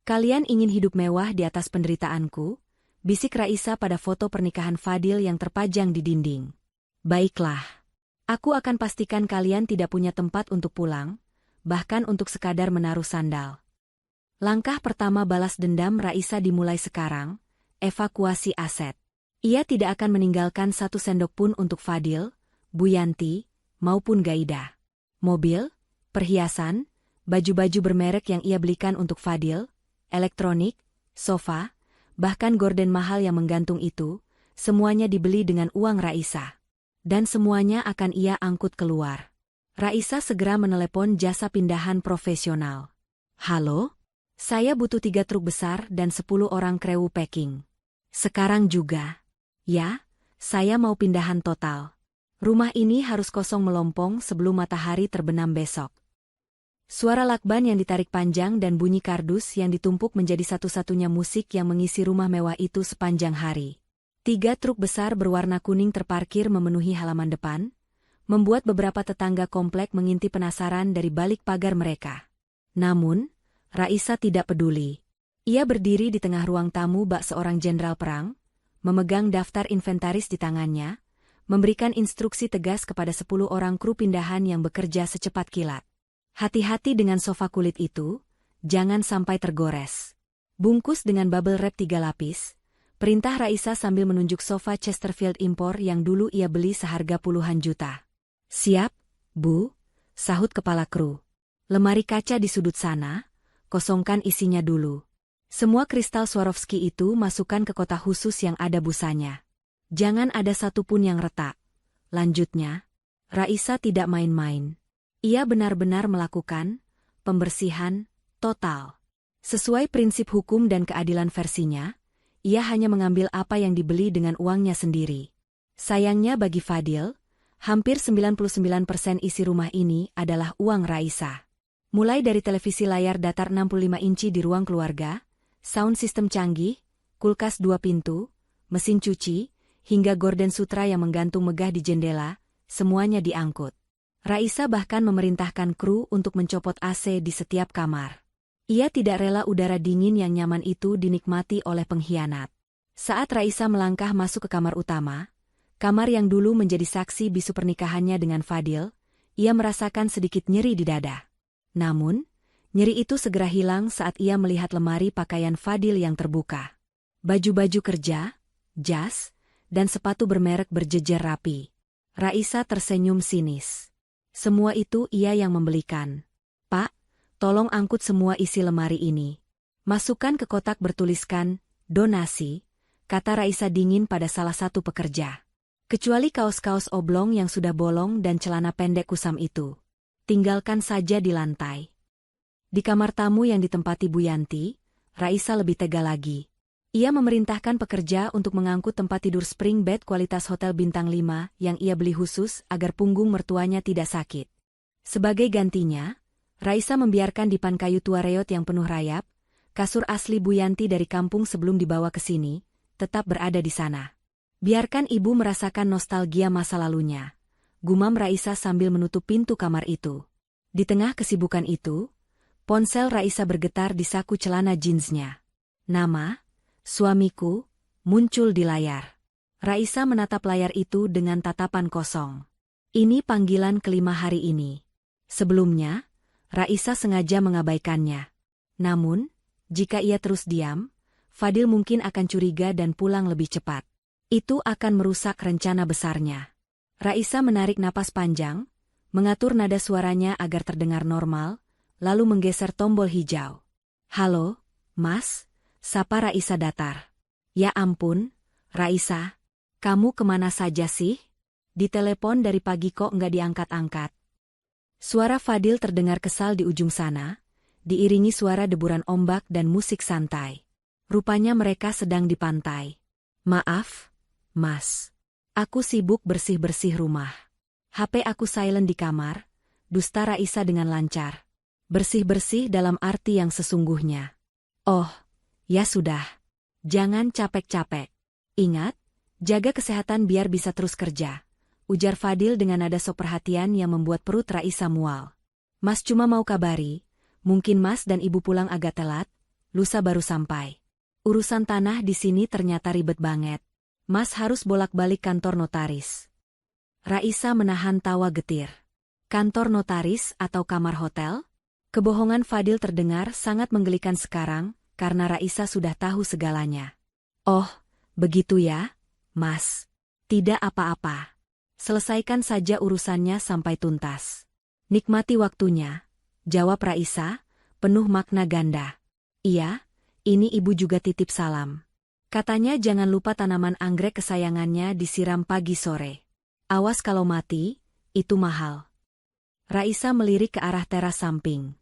Kalian ingin hidup mewah di atas penderitaanku? Bisik Raisa pada foto pernikahan Fadil yang terpajang di dinding. Baiklah. Aku akan pastikan kalian tidak punya tempat untuk pulang, bahkan untuk sekadar menaruh sandal. Langkah pertama balas dendam Raisa dimulai sekarang, evakuasi aset. Ia tidak akan meninggalkan satu sendok pun untuk Fadil, Bu Yanti, maupun Gaida. Mobil, perhiasan, baju-baju bermerek yang ia belikan untuk Fadil, elektronik, sofa, bahkan gorden mahal yang menggantung itu, semuanya dibeli dengan uang Raisa. Dan semuanya akan ia angkut keluar. Raisa segera menelepon jasa pindahan profesional. Halo? Saya butuh 3 truk besar dan 10 orang krewu packing. Sekarang juga. Ya, saya mau pindahan total. Rumah ini harus kosong melompong sebelum matahari terbenam besok. Suara lakban yang ditarik panjang dan bunyi kardus yang ditumpuk menjadi satu-satunya musik yang mengisi rumah mewah itu sepanjang hari. 3 truk besar berwarna kuning terparkir memenuhi halaman depan, membuat beberapa tetangga komplek mengintip penasaran dari balik pagar mereka. Namun, Raisa tidak peduli. Ia berdiri di tengah ruang tamu bak seorang jenderal perang, memegang daftar inventaris di tangannya, memberikan instruksi tegas kepada 10 orang kru pindahan yang bekerja secepat kilat. Hati-hati dengan sofa kulit itu, jangan sampai tergores. Bungkus dengan bubble wrap 3 lapis, perintah Raisa sambil menunjuk sofa Chesterfield impor yang dulu ia beli seharga puluhan juta. Siap, Bu, sahut kepala kru. Lemari kaca di sudut sana, kosongkan isinya dulu. Semua kristal Swarovski itu masukkan ke kotak khusus yang ada busanya. Jangan ada satupun yang retak. Lanjutnya, Raisa tidak main-main. Ia benar-benar melakukan pembersihan total. Sesuai prinsip hukum dan keadilan versinya, ia hanya mengambil apa yang dibeli dengan uangnya sendiri. Sayangnya bagi Fadil, hampir 99% isi rumah ini adalah uang Raisa. Mulai dari televisi layar datar 65 inci di ruang keluarga, sound system canggih, kulkas 2 pintu, mesin cuci, hingga gorden sutra yang menggantung megah di jendela, semuanya diangkut. Raisa bahkan memerintahkan kru untuk mencopot AC di setiap kamar. Ia tidak rela udara dingin yang nyaman itu dinikmati oleh pengkhianat. Saat Raisa melangkah masuk ke kamar utama, kamar yang dulu menjadi saksi bisu pernikahannya dengan Fadil, ia merasakan sedikit nyeri di dada. Namun, nyeri itu segera hilang saat ia melihat lemari pakaian Fadil yang terbuka. Baju-baju kerja, jas, dan sepatu bermerek berjejer rapi. Raisa tersenyum sinis. Semua itu ia yang membelikan. Pak, tolong angkut semua isi lemari ini. Masukkan ke kotak bertuliskan, donasi, kata Raisa dingin pada salah satu pekerja. Kecuali kaos-kaos oblong yang sudah bolong dan celana pendek kusam itu. Tinggalkan saja di lantai. Di kamar tamu yang ditempati Bu Yanti, Raisa lebih tega lagi. Ia memerintahkan pekerja untuk mengangkut tempat tidur spring bed kualitas hotel bintang 5 yang ia beli khusus agar punggung mertuanya tidak sakit. Sebagai gantinya, Raisa membiarkan dipan kayu tua reot yang penuh rayap, kasur asli Bu Yanti dari kampung sebelum dibawa ke sini, tetap berada di sana. Biarkan ibu merasakan nostalgia masa lalunya. Gumam Raisa sambil menutup pintu kamar itu. Di tengah kesibukan itu, ponsel Raisa bergetar di saku celana jeansnya. Nama, suamiku, muncul di layar. Raisa menatap layar itu dengan tatapan kosong. Ini panggilan kelima hari ini. Sebelumnya, Raisa sengaja mengabaikannya. Namun, jika ia terus diam, Fadil mungkin akan curiga dan pulang lebih cepat. Itu akan merusak rencana besarnya. Raisa menarik napas panjang, mengatur nada suaranya agar terdengar normal, lalu menggeser tombol hijau. Halo, Mas, sapa Raisa datar. Ya ampun, Raisa, kamu kemana saja sih? Ditelepon dari pagi kok nggak diangkat-angkat. Suara Fadil terdengar kesal di ujung sana, diiringi suara deburan ombak dan musik santai. Rupanya mereka sedang di pantai. Maaf, Mas. Aku sibuk bersih-bersih rumah. HP aku silent di kamar, dusta Raisa dengan lancar. Bersih-bersih dalam arti yang sesungguhnya. Oh, ya sudah. Jangan capek-capek. Ingat, jaga kesehatan biar bisa terus kerja. Ujar Fadil dengan nada sok perhatian yang membuat perut Raisa mual. Mas cuma mau kabari, mungkin Mas dan Ibu pulang agak telat, lusa baru sampai. Urusan tanah di sini ternyata ribet banget. Mas harus bolak-balik kantor notaris. Raisa menahan tawa getir. Kantor notaris atau kamar hotel? Kebohongan Fadil terdengar sangat menggelikan sekarang, karena Raisa sudah tahu segalanya. Oh, begitu ya, Mas. Tidak apa-apa. Selesaikan saja urusannya sampai tuntas. Nikmati waktunya, jawab Raisa, penuh makna ganda. Iya, ini ibu juga titip salam. Katanya jangan lupa tanaman anggrek kesayangannya disiram pagi sore. Awas kalau mati, itu mahal. Raisa melirik ke arah teras samping.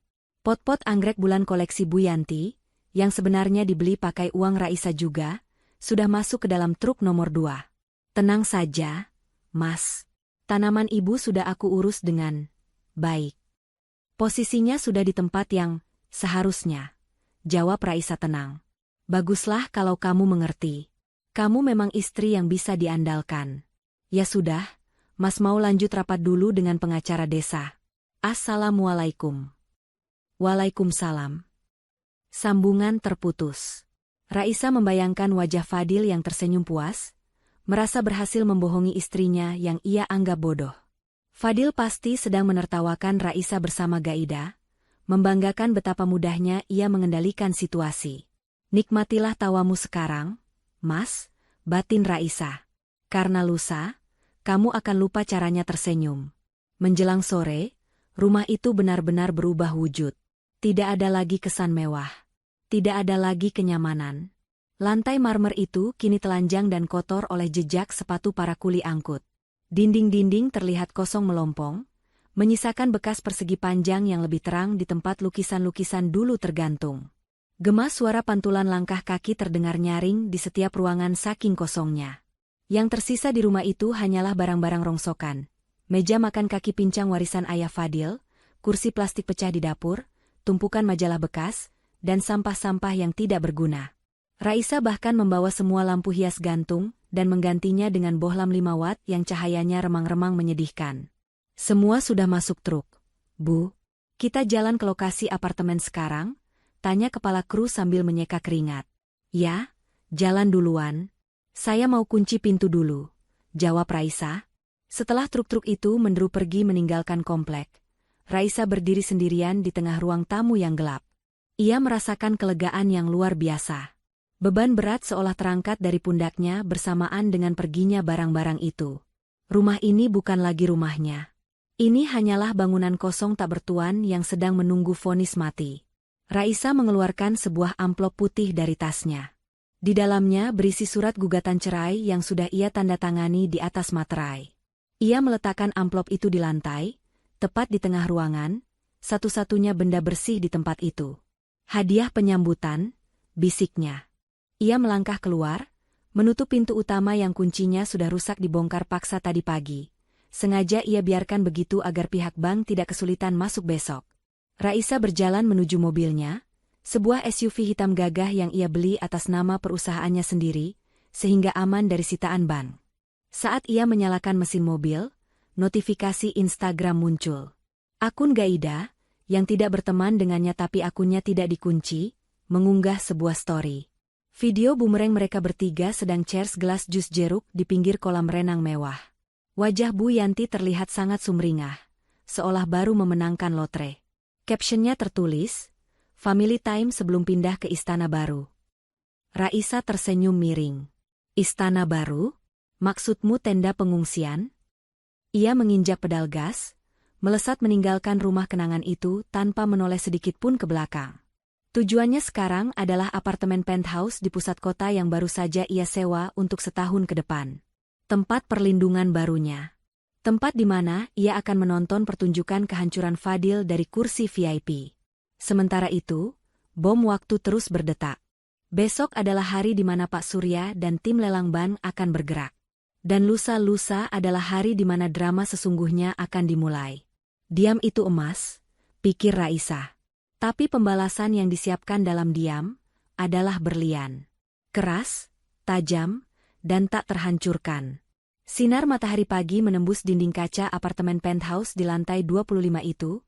Pot-pot anggrek bulan koleksi Bu Yanti, yang sebenarnya dibeli pakai uang Raisa juga, sudah masuk ke dalam truk nomor 2. Tenang saja, Mas. Tanaman ibu sudah aku urus dengan baik. Posisinya sudah di tempat yang seharusnya, jawab Raisa tenang. Baguslah kalau kamu mengerti. Kamu memang istri yang bisa diandalkan. Ya sudah, Mas mau lanjut rapat dulu dengan pengacara desa. Assalamualaikum. Waalaikumsalam. Sambungan terputus. Raisa membayangkan wajah Fadil yang tersenyum puas, merasa berhasil membohongi istrinya yang ia anggap bodoh. Fadil pasti sedang menertawakan Raisa bersama Gaida, membanggakan betapa mudahnya ia mengendalikan situasi. Nikmatilah tawamu sekarang, Mas, batin Raisa. Karena lusa, kamu akan lupa caranya tersenyum. Menjelang sore, rumah itu benar-benar berubah wujud. Tidak ada lagi kesan mewah. Tidak ada lagi kenyamanan. Lantai marmer itu kini telanjang dan kotor oleh jejak sepatu para kuli angkut. Dinding-dinding terlihat kosong melompong, menyisakan bekas persegi panjang yang lebih terang di tempat lukisan-lukisan dulu tergantung. Gema suara pantulan langkah kaki terdengar nyaring di setiap ruangan saking kosongnya. Yang tersisa di rumah itu hanyalah barang-barang rongsokan. Meja makan kaki pincang warisan ayah Fadil, kursi plastik pecah di dapur, tumpukan majalah bekas, dan sampah-sampah yang tidak berguna. Raisa bahkan membawa semua lampu hias gantung dan menggantinya dengan bohlam 5 watt yang cahayanya remang-remang menyedihkan. Semua sudah masuk truk. Bu, kita jalan ke lokasi apartemen sekarang? Tanya kepala kru sambil menyeka keringat. Ya, jalan duluan. Saya mau kunci pintu dulu, jawab Raisa. Setelah truk-truk itu menderu pergi meninggalkan komplek, Raisa berdiri sendirian di tengah ruang tamu yang gelap. Ia merasakan kelegaan yang luar biasa. Beban berat seolah terangkat dari pundaknya bersamaan dengan perginya barang-barang itu. Rumah ini bukan lagi rumahnya. Ini hanyalah bangunan kosong tak bertuan yang sedang menunggu vonis mati. Raisa mengeluarkan sebuah amplop putih dari tasnya. Di dalamnya berisi surat gugatan cerai yang sudah ia tanda tangani di atas materai. Ia meletakkan amplop itu di lantai, tepat di tengah ruangan, satu-satunya benda bersih di tempat itu. Hadiah penyambutan, bisiknya. Ia melangkah keluar, menutup pintu utama yang kuncinya sudah rusak dibongkar paksa tadi pagi. Sengaja ia biarkan begitu agar pihak bank tidak kesulitan masuk besok. Raisa berjalan menuju mobilnya, sebuah SUV hitam gagah yang ia beli atas nama perusahaannya sendiri, sehingga aman dari sitaan bank. Saat ia menyalakan mesin mobil, notifikasi Instagram muncul. Akun Gaida, yang tidak berteman dengannya tapi akunnya tidak dikunci, mengunggah sebuah story. Video bumerang mereka bertiga sedang cheers gelas jus jeruk di pinggir kolam renang mewah. Wajah Bu Yanti terlihat sangat sumringah, seolah baru memenangkan lotre. Captionnya tertulis, Family Time sebelum pindah ke Istana Baru. Raisa tersenyum miring. Istana Baru? Maksudmu tenda pengungsian? Ia menginjak pedal gas, melesat meninggalkan rumah kenangan itu tanpa menoleh sedikit pun ke belakang. Tujuannya sekarang adalah apartemen penthouse di pusat kota yang baru saja ia sewa untuk setahun ke depan. Tempat perlindungan barunya. Tempat di mana ia akan menonton pertunjukan kehancuran Fadil dari kursi VIP. Sementara itu, bom waktu terus berdetak. Besok adalah hari di mana Pak Surya dan tim lelang ban akan bergerak. Dan lusa-lusa adalah hari di mana drama sesungguhnya akan dimulai. Diam itu emas, pikir Raisa. Tapi pembalasan yang disiapkan dalam diam adalah berlian. Keras, tajam, dan tak terhancurkan. Sinar matahari pagi menembus dinding kaca apartemen penthouse di lantai 25 itu,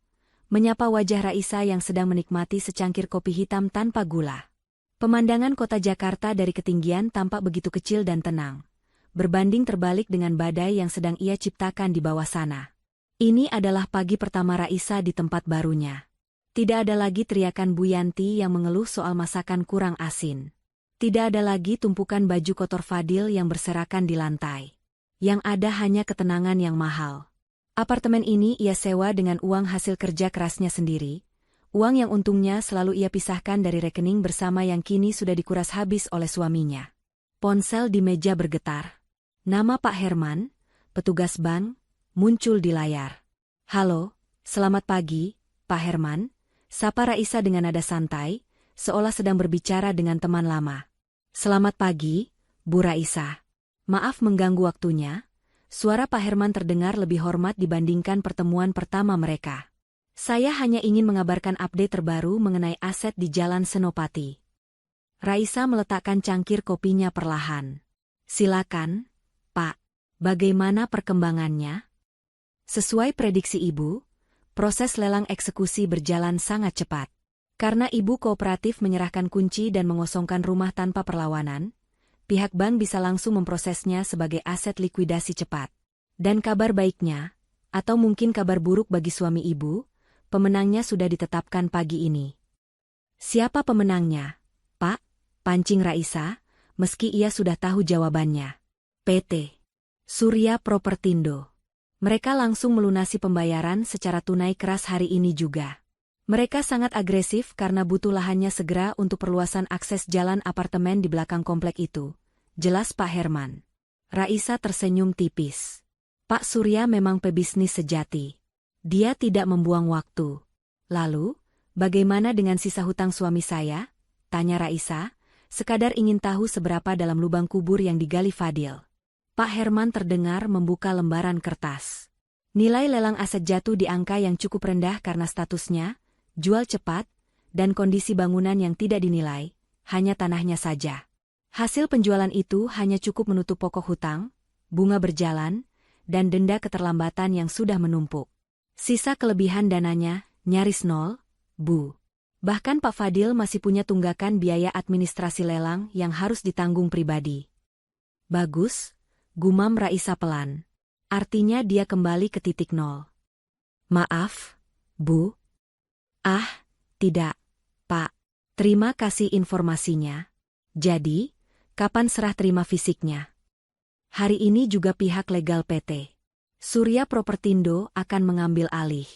menyapa wajah Raisa yang sedang menikmati secangkir kopi hitam tanpa gula. Pemandangan kota Jakarta dari ketinggian tampak begitu kecil dan tenang, berbanding terbalik dengan badai yang sedang ia ciptakan di bawah sana. Ini adalah pagi pertama Raisa di tempat barunya. Tidak ada lagi teriakan Bu Yanti yang mengeluh soal masakan kurang asin. Tidak ada lagi tumpukan baju kotor Fadil yang berserakan di lantai. Yang ada hanya ketenangan yang mahal. Apartemen ini ia sewa dengan uang hasil kerja kerasnya sendiri, uang yang untungnya selalu ia pisahkan dari rekening bersama yang kini sudah dikuras habis oleh suaminya. Ponsel di meja bergetar. Nama Pak Herman, petugas bank, muncul di layar. "Halo, selamat pagi, Pak Herman," sapa Raisa dengan nada santai, seolah sedang berbicara dengan teman lama. "Selamat pagi, Bu Raisa. Maaf mengganggu waktunya." Suara Pak Herman terdengar lebih hormat dibandingkan pertemuan pertama mereka. "Saya hanya ingin mengabarkan update terbaru mengenai aset di Jalan Senopati." Raisa meletakkan cangkir kopinya perlahan. "Silakan, Pak. Bagaimana perkembangannya?" Sesuai prediksi Ibu, proses lelang eksekusi berjalan sangat cepat. Karena Ibu kooperatif menyerahkan kunci dan mengosongkan rumah tanpa perlawanan, pihak bank bisa langsung memprosesnya sebagai aset likuidasi cepat. Dan kabar baiknya, atau mungkin kabar buruk bagi suami Ibu, pemenangnya sudah ditetapkan pagi ini. "Siapa pemenangnya, Pak?" pancing Raisa, meski ia sudah tahu jawabannya. "PT Surya Propertindo." Mereka langsung melunasi pembayaran secara tunai keras hari ini juga. Mereka sangat agresif karena butuh lahannya segera untuk perluasan akses jalan apartemen di belakang komplek itu. Jelas Pak Herman. Raisa tersenyum tipis. Pak Surya memang pebisnis sejati. Dia tidak membuang waktu. "Lalu, bagaimana dengan sisa hutang suami saya?" tanya Raisa, sekadar ingin tahu seberapa dalam lubang kubur yang digali Fadil. Pak Herman terdengar membuka lembaran kertas. Nilai lelang aset jatuh di angka yang cukup rendah karena statusnya jual cepat, dan kondisi bangunan yang tidak dinilai, hanya tanahnya saja. Hasil penjualan itu hanya cukup menutup pokok hutang, bunga berjalan, dan denda keterlambatan yang sudah menumpuk. Sisa kelebihan dananya, nyaris nol, Bu. Bahkan Pak Fadil masih punya tunggakan biaya administrasi lelang yang harus ditanggung pribadi. "Bagus," gumam Raisa pelan. Artinya dia kembali ke titik nol. "Maaf, Bu." "Ah, tidak, Pak. Terima kasih informasinya. Jadi, kapan serah terima fisiknya?" "Hari ini juga pihak legal PT Surya Propertindo akan mengambil alih.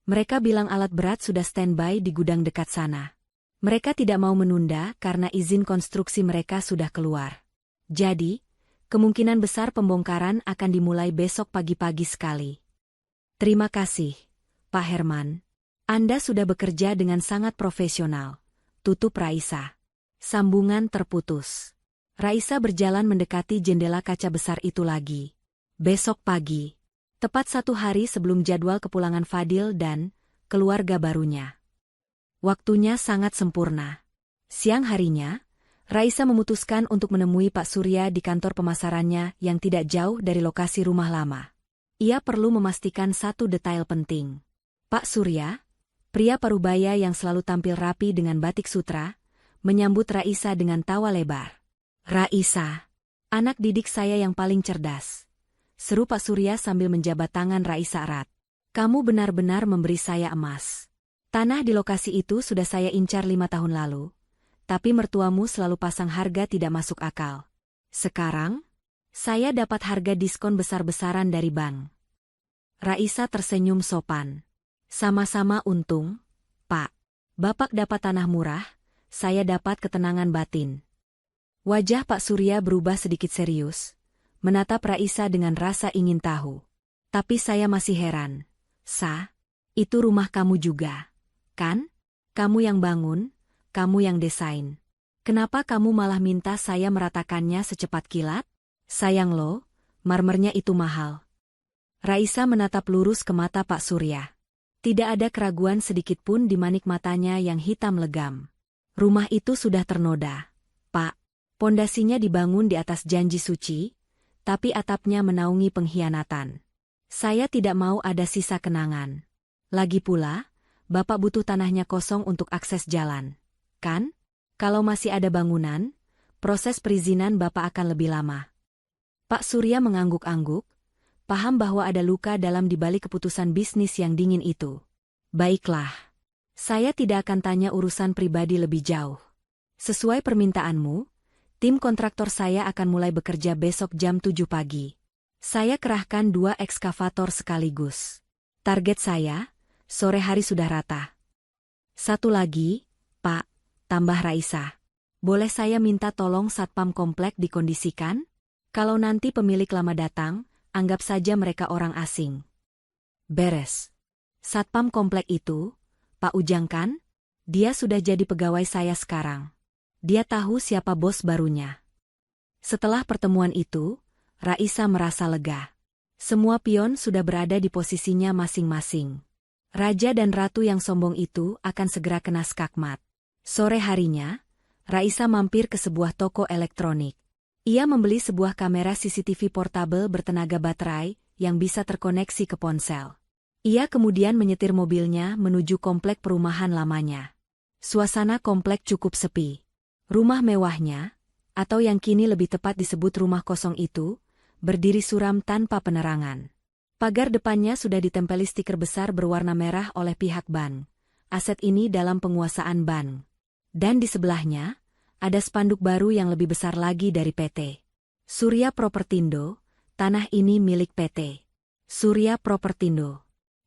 Mereka bilang alat berat sudah standby di gudang dekat sana. Mereka tidak mau menunda karena izin konstruksi mereka sudah keluar. Jadi, kemungkinan besar pembongkaran akan dimulai besok pagi-pagi sekali." "Terima kasih, Pak Herman. Anda sudah bekerja dengan sangat profesional," tutup Raisa. Sambungan terputus. Raisa berjalan mendekati jendela kaca besar itu lagi. Besok pagi, tepat 1 hari sebelum jadwal kepulangan Fadil dan keluarga barunya. Waktunya sangat sempurna. Siang harinya, Raisa memutuskan untuk menemui Pak Surya di kantor pemasarannya yang tidak jauh dari lokasi rumah lama. Ia perlu memastikan satu detail penting. Pak Surya, pria parubaya yang selalu tampil rapi dengan batik sutra, menyambut Raisa dengan tawa lebar. "Raisa, anak didik saya yang paling cerdas," seru Pak Surya sambil menjabat tangan Raisa erat. "Kamu benar-benar memberi saya emas. Tanah di lokasi itu sudah saya incar 5 tahun lalu, tapi mertuamu selalu pasang harga tidak masuk akal. Sekarang, saya dapat harga diskon besar-besaran dari bank." Raisa tersenyum sopan. "Sama-sama untung, Pak. Bapak dapat tanah murah, saya dapat ketenangan batin." Wajah Pak Surya berubah sedikit serius, menatap Raisa dengan rasa ingin tahu. "Tapi saya masih heran. Itu rumah kamu juga, kan? Kamu yang bangun, kamu yang desain. Kenapa kamu malah minta saya meratakannya secepat kilat? Sayang loh, marmernya itu mahal." Raisa menatap lurus ke mata Pak Surya. Tidak ada keraguan sedikitpun di manik matanya yang hitam legam. "Rumah itu sudah ternoda, Pak. Pondasinya dibangun di atas janji suci, tapi atapnya menaungi pengkhianatan. Saya tidak mau ada sisa kenangan. Lagi pula, Bapak butuh tanahnya kosong untuk akses jalan, kan? Kalau masih ada bangunan, proses perizinan Bapak akan lebih lama. Pak Surya mengangguk-angguk, paham bahwa ada luka dalam di balik keputusan bisnis yang dingin itu. Baiklah. Saya tidak akan tanya urusan pribadi lebih jauh. Sesuai permintaanmu, tim kontraktor saya akan mulai bekerja besok jam 7 pagi. Saya kerahkan 2 ekskavator sekaligus. Target saya, sore hari sudah rata. Satu lagi, Pak, tambah Raisa. Boleh saya minta tolong satpam komplek dikondisikan? Kalau nanti pemilik lama datang, anggap saja mereka orang asing. Beres. Satpam komplek itu, Pak Ujang kan? Dia sudah jadi pegawai saya sekarang. Dia tahu siapa bos barunya. Setelah pertemuan itu, Raisa merasa lega. Semua pion sudah berada di posisinya masing-masing. Raja dan ratu yang sombong itu akan segera kena skakmat. Sore harinya, Raisa mampir ke sebuah toko elektronik. Ia membeli sebuah kamera CCTV portabel bertenaga baterai yang bisa terkoneksi ke ponsel. Ia kemudian menyetir mobilnya menuju komplek perumahan lamanya. Suasana komplek cukup sepi. Rumah mewahnya, atau yang kini lebih tepat disebut rumah kosong itu, berdiri suram tanpa penerangan. Pagar depannya sudah ditempeli stiker besar berwarna merah oleh pihak bank. Aset ini dalam penguasaan bank. Dan di sebelahnya, ada spanduk baru yang lebih besar lagi dari PT Surya Propertindo, tanah ini milik PT Surya Propertindo.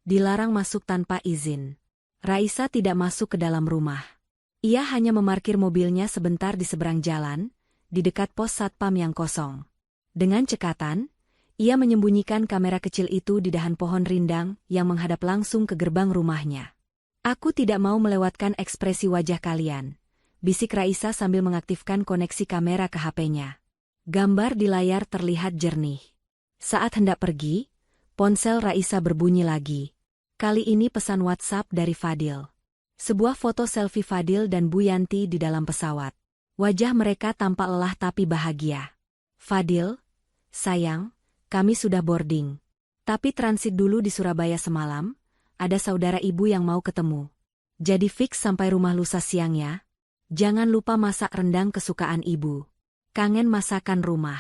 Dilarang masuk tanpa izin. Raisa tidak masuk ke dalam rumah. Ia hanya memarkir mobilnya sebentar di seberang jalan, di dekat pos satpam yang kosong. Dengan cekatan, ia menyembunyikan kamera kecil itu di dahan pohon rindang yang menghadap langsung ke gerbang rumahnya. Aku tidak mau melewatkan ekspresi wajah kalian, bisik Raisa sambil mengaktifkan koneksi kamera ke HP-nya. Gambar di layar terlihat jernih. Saat hendak pergi, ponsel Raisa berbunyi lagi. Kali ini pesan WhatsApp dari Fadil. Sebuah foto selfie Fadil dan Bu Yanti di dalam pesawat. Wajah mereka tampak lelah tapi bahagia. Fadil, sayang, kami sudah boarding. Tapi transit dulu di Surabaya semalam, ada saudara ibu yang mau ketemu. Jadi fix sampai rumah lusa siang ya. Jangan lupa masak rendang kesukaan ibu. Kangen masakan rumah.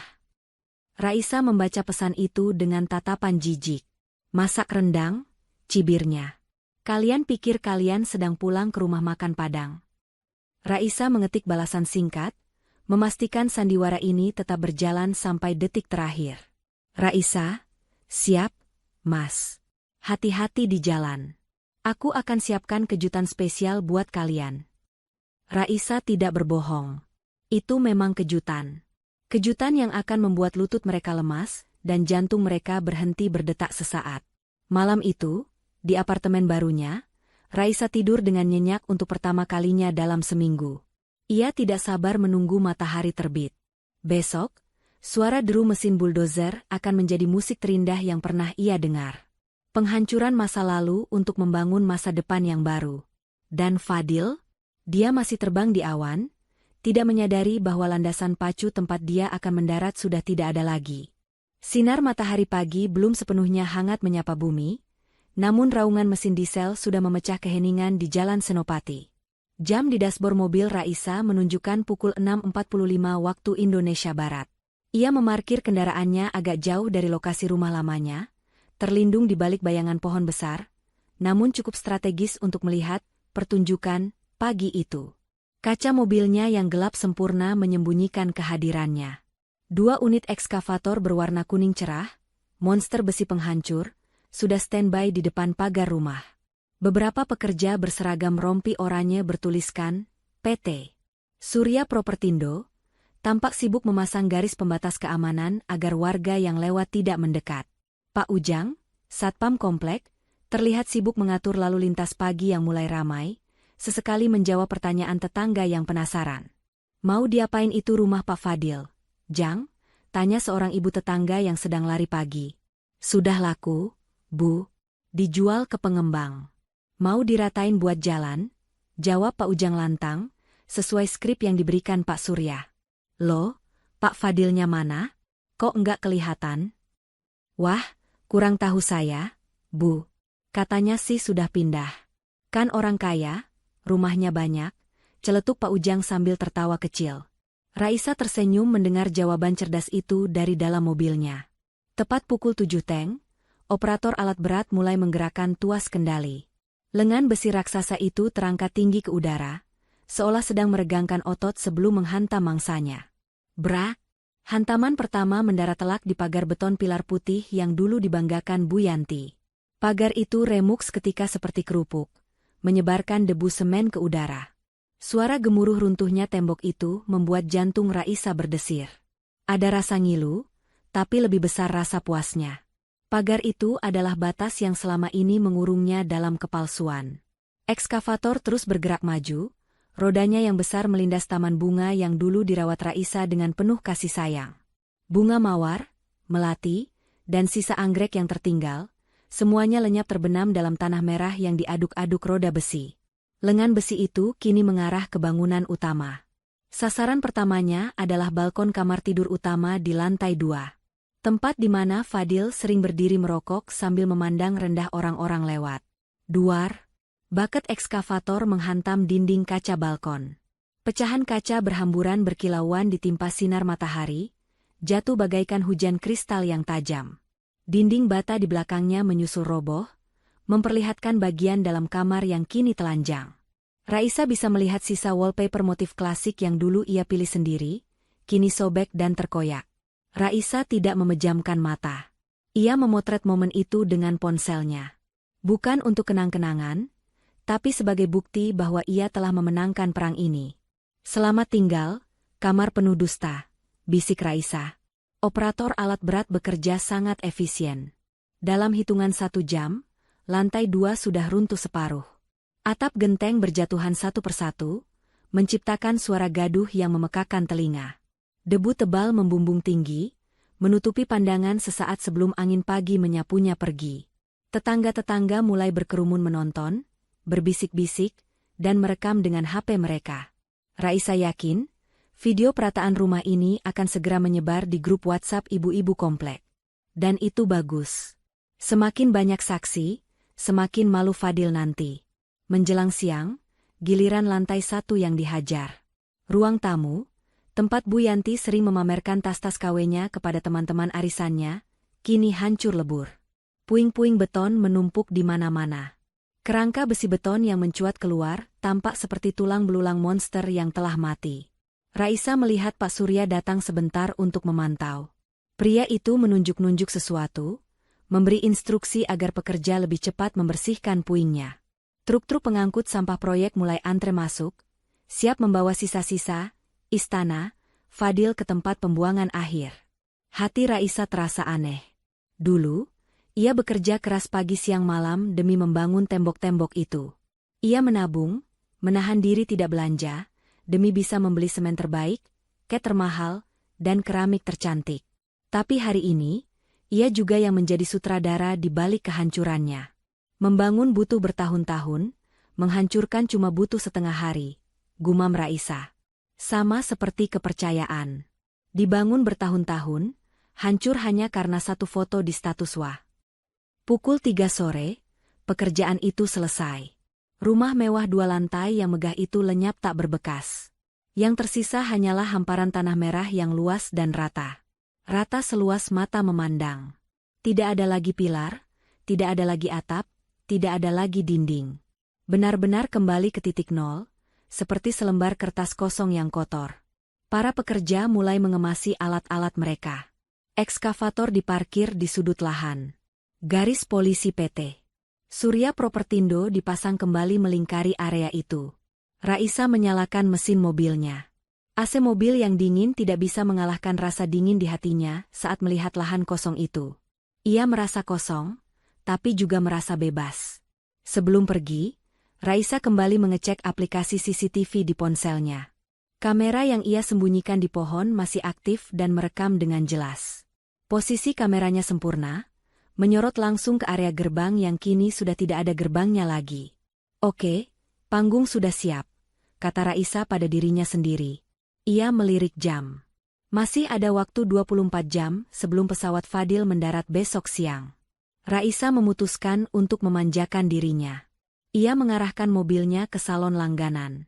Raisa membaca pesan itu dengan tatapan jijik. Masak rendang, cibirnya. Kalian pikir kalian sedang pulang ke rumah makan Padang. Raisa mengetik balasan singkat, memastikan sandiwara ini tetap berjalan sampai detik terakhir. Raisa, siap, Mas. Hati-hati di jalan. Aku akan siapkan kejutan spesial buat kalian. Raisa tidak berbohong. Itu memang kejutan. Kejutan yang akan membuat lutut mereka lemas dan jantung mereka berhenti berdetak sesaat. Malam itu, di apartemen barunya, Raisa tidur dengan nyenyak untuk pertama kalinya dalam seminggu. Ia tidak sabar menunggu matahari terbit. Besok, suara deru mesin buldozer akan menjadi musik terindah yang pernah ia dengar. Penghancuran masa lalu untuk membangun masa depan yang baru. Dan Fadil, dia masih terbang di awan, tidak menyadari bahwa landasan pacu tempat dia akan mendarat sudah tidak ada lagi. Sinar matahari pagi belum sepenuhnya hangat menyapa bumi, namun raungan mesin diesel sudah memecah keheningan di Jalan Senopati. Jam di dashboard mobil Raisa menunjukkan pukul 6.45 waktu Indonesia Barat. Ia memarkir kendaraannya agak jauh dari lokasi rumah lamanya, terlindung di balik bayangan pohon besar, namun cukup strategis untuk melihat pertunjukan pagi itu. Kaca mobilnya yang gelap sempurna menyembunyikan kehadirannya. 2 unit ekskavator berwarna kuning cerah, monster besi penghancur, sudah standby di depan pagar rumah. Beberapa pekerja berseragam rompi oranye bertuliskan PT Surya Propertindo, tampak sibuk memasang garis pembatas keamanan agar warga yang lewat tidak mendekat. Pak Ujang, satpam komplek, terlihat sibuk mengatur lalu lintas pagi yang mulai ramai, sesekali menjawab pertanyaan tetangga yang penasaran. Mau diapain itu rumah Pak Fadil? Jang, tanya seorang ibu tetangga yang sedang lari pagi. Sudah laku, Bu. Dijual ke pengembang. Mau diratain buat jalan? Jawab Pak Ujang lantang, sesuai skrip yang diberikan Pak Surya. Loh, Pak Fadilnya mana? Kok enggak kelihatan? Wah, kurang tahu saya, Bu. Katanya sih sudah pindah. Kan orang kaya, rumahnya banyak, celetuk Pak Ujang sambil tertawa kecil. Raisa tersenyum mendengar jawaban cerdas itu dari dalam mobilnya. Tepat pukul 7 teng, operator alat berat mulai menggerakkan tuas kendali. Lengan besi raksasa itu terangkat tinggi ke udara, seolah sedang meregangkan otot sebelum menghantam mangsanya. Brak! Hantaman pertama mendarat telak di pagar beton pilar putih yang dulu dibanggakan Bu Yanti. Pagar itu remuk seketika seperti kerupuk, menyebarkan debu semen ke udara. Suara gemuruh runtuhnya tembok itu membuat jantung Raisa berdesir. Ada rasa ngilu, tapi lebih besar rasa puasnya. Pagar itu adalah batas yang selama ini mengurungnya dalam kepalsuan. Ekskavator terus bergerak maju, rodanya yang besar melindas taman bunga yang dulu dirawat Raisa dengan penuh kasih sayang. Bunga mawar, melati, dan sisa anggrek yang tertinggal, semuanya lenyap terbenam dalam tanah merah yang diaduk-aduk roda besi. Lengan besi itu kini mengarah ke bangunan utama. Sasaran pertamanya adalah balkon kamar tidur utama di lantai 2. Tempat di mana Fadil sering berdiri merokok sambil memandang rendah orang-orang lewat. Duar. Baket ekskavator menghantam dinding kaca balkon. Pecahan kaca berhamburan berkilauan ditimpa sinar matahari, jatuh bagaikan hujan kristal yang tajam. Dinding bata di belakangnya menyusul roboh, memperlihatkan bagian dalam kamar yang kini telanjang. Raisa bisa melihat sisa wallpaper motif klasik yang dulu ia pilih sendiri, kini sobek dan terkoyak. Raisa tidak memejamkan mata. Ia memotret momen itu dengan ponselnya. Bukan untuk kenang-kenangan, tapi sebagai bukti bahwa ia telah memenangkan perang ini. Selamat tinggal, kamar penuh dusta, bisik Raisa. Operator alat berat bekerja sangat efisien. Dalam hitungan 1 jam, lantai 2 sudah runtuh separuh. Atap genteng berjatuhan satu persatu, menciptakan suara gaduh yang memekakan telinga. Debu tebal membumbung tinggi, menutupi pandangan sesaat sebelum angin pagi menyapunya pergi. Tetangga-tetangga mulai berkerumun menonton, berbisik-bisik, dan merekam dengan HP mereka. Raisa yakin, video perataan rumah ini akan segera menyebar di grup WhatsApp ibu-ibu komplek. Dan itu bagus. Semakin banyak saksi, semakin malu Fadil nanti. Menjelang siang, giliran lantai 1 yang dihajar. Ruang tamu, tempat Bu Yanti sering memamerkan tas-tas KW-nya kepada teman-teman arisannya, kini hancur lebur. Puing-puing beton menumpuk di mana-mana. Kerangka besi beton yang mencuat keluar tampak seperti tulang belulang monster yang telah mati. Raisa melihat Pak Surya datang sebentar untuk memantau. Pria itu menunjuk-nunjuk sesuatu, memberi instruksi agar pekerja lebih cepat membersihkan puingnya. Truk-truk pengangkut sampah proyek mulai antre masuk, siap membawa sisa-sisa, istana, Fadil ke tempat pembuangan akhir. Hati Raisa terasa aneh. Dulu, ia bekerja keras pagi siang malam demi membangun tembok-tembok itu. Ia menabung, menahan diri tidak belanja, demi bisa membeli semen terbaik, cat termahal, dan keramik tercantik. Tapi hari ini, ia juga yang menjadi sutradara di balik kehancurannya. Membangun butuh bertahun-tahun, menghancurkan cuma butuh setengah hari, gumam Raisa. Sama seperti kepercayaan. Dibangun bertahun-tahun, hancur hanya karena satu foto di status WA. Pukul 3 sore, pekerjaan itu selesai. Rumah mewah 2 lantai yang megah itu lenyap tak berbekas. Yang tersisa hanyalah hamparan tanah merah yang luas dan rata. Rata seluas mata memandang. Tidak ada lagi pilar, tidak ada lagi atap, tidak ada lagi dinding. Benar-benar kembali ke titik nol, seperti selembar kertas kosong yang kotor. Para pekerja mulai mengemasi alat-alat mereka. Ekskavator diparkir di sudut lahan. Garis polisi PT Surya Propertindo dipasang kembali melingkari area itu. Raisa menyalakan mesin mobilnya. AC mobil yang dingin tidak bisa mengalahkan rasa dingin di hatinya saat melihat lahan kosong itu. Ia merasa kosong, tapi juga merasa bebas. Sebelum pergi, Raisa kembali mengecek aplikasi CCTV di ponselnya. Kamera yang ia sembunyikan di pohon masih aktif dan merekam dengan jelas. Posisi kameranya sempurna, menyorot langsung ke area gerbang yang kini sudah tidak ada gerbangnya lagi. Oke, panggung sudah siap, kata Raisa pada dirinya sendiri. Ia melirik jam. Masih ada waktu 24 jam sebelum pesawat Fadil mendarat besok siang. Raisa memutuskan untuk memanjakan dirinya. Ia mengarahkan mobilnya ke salon langganan.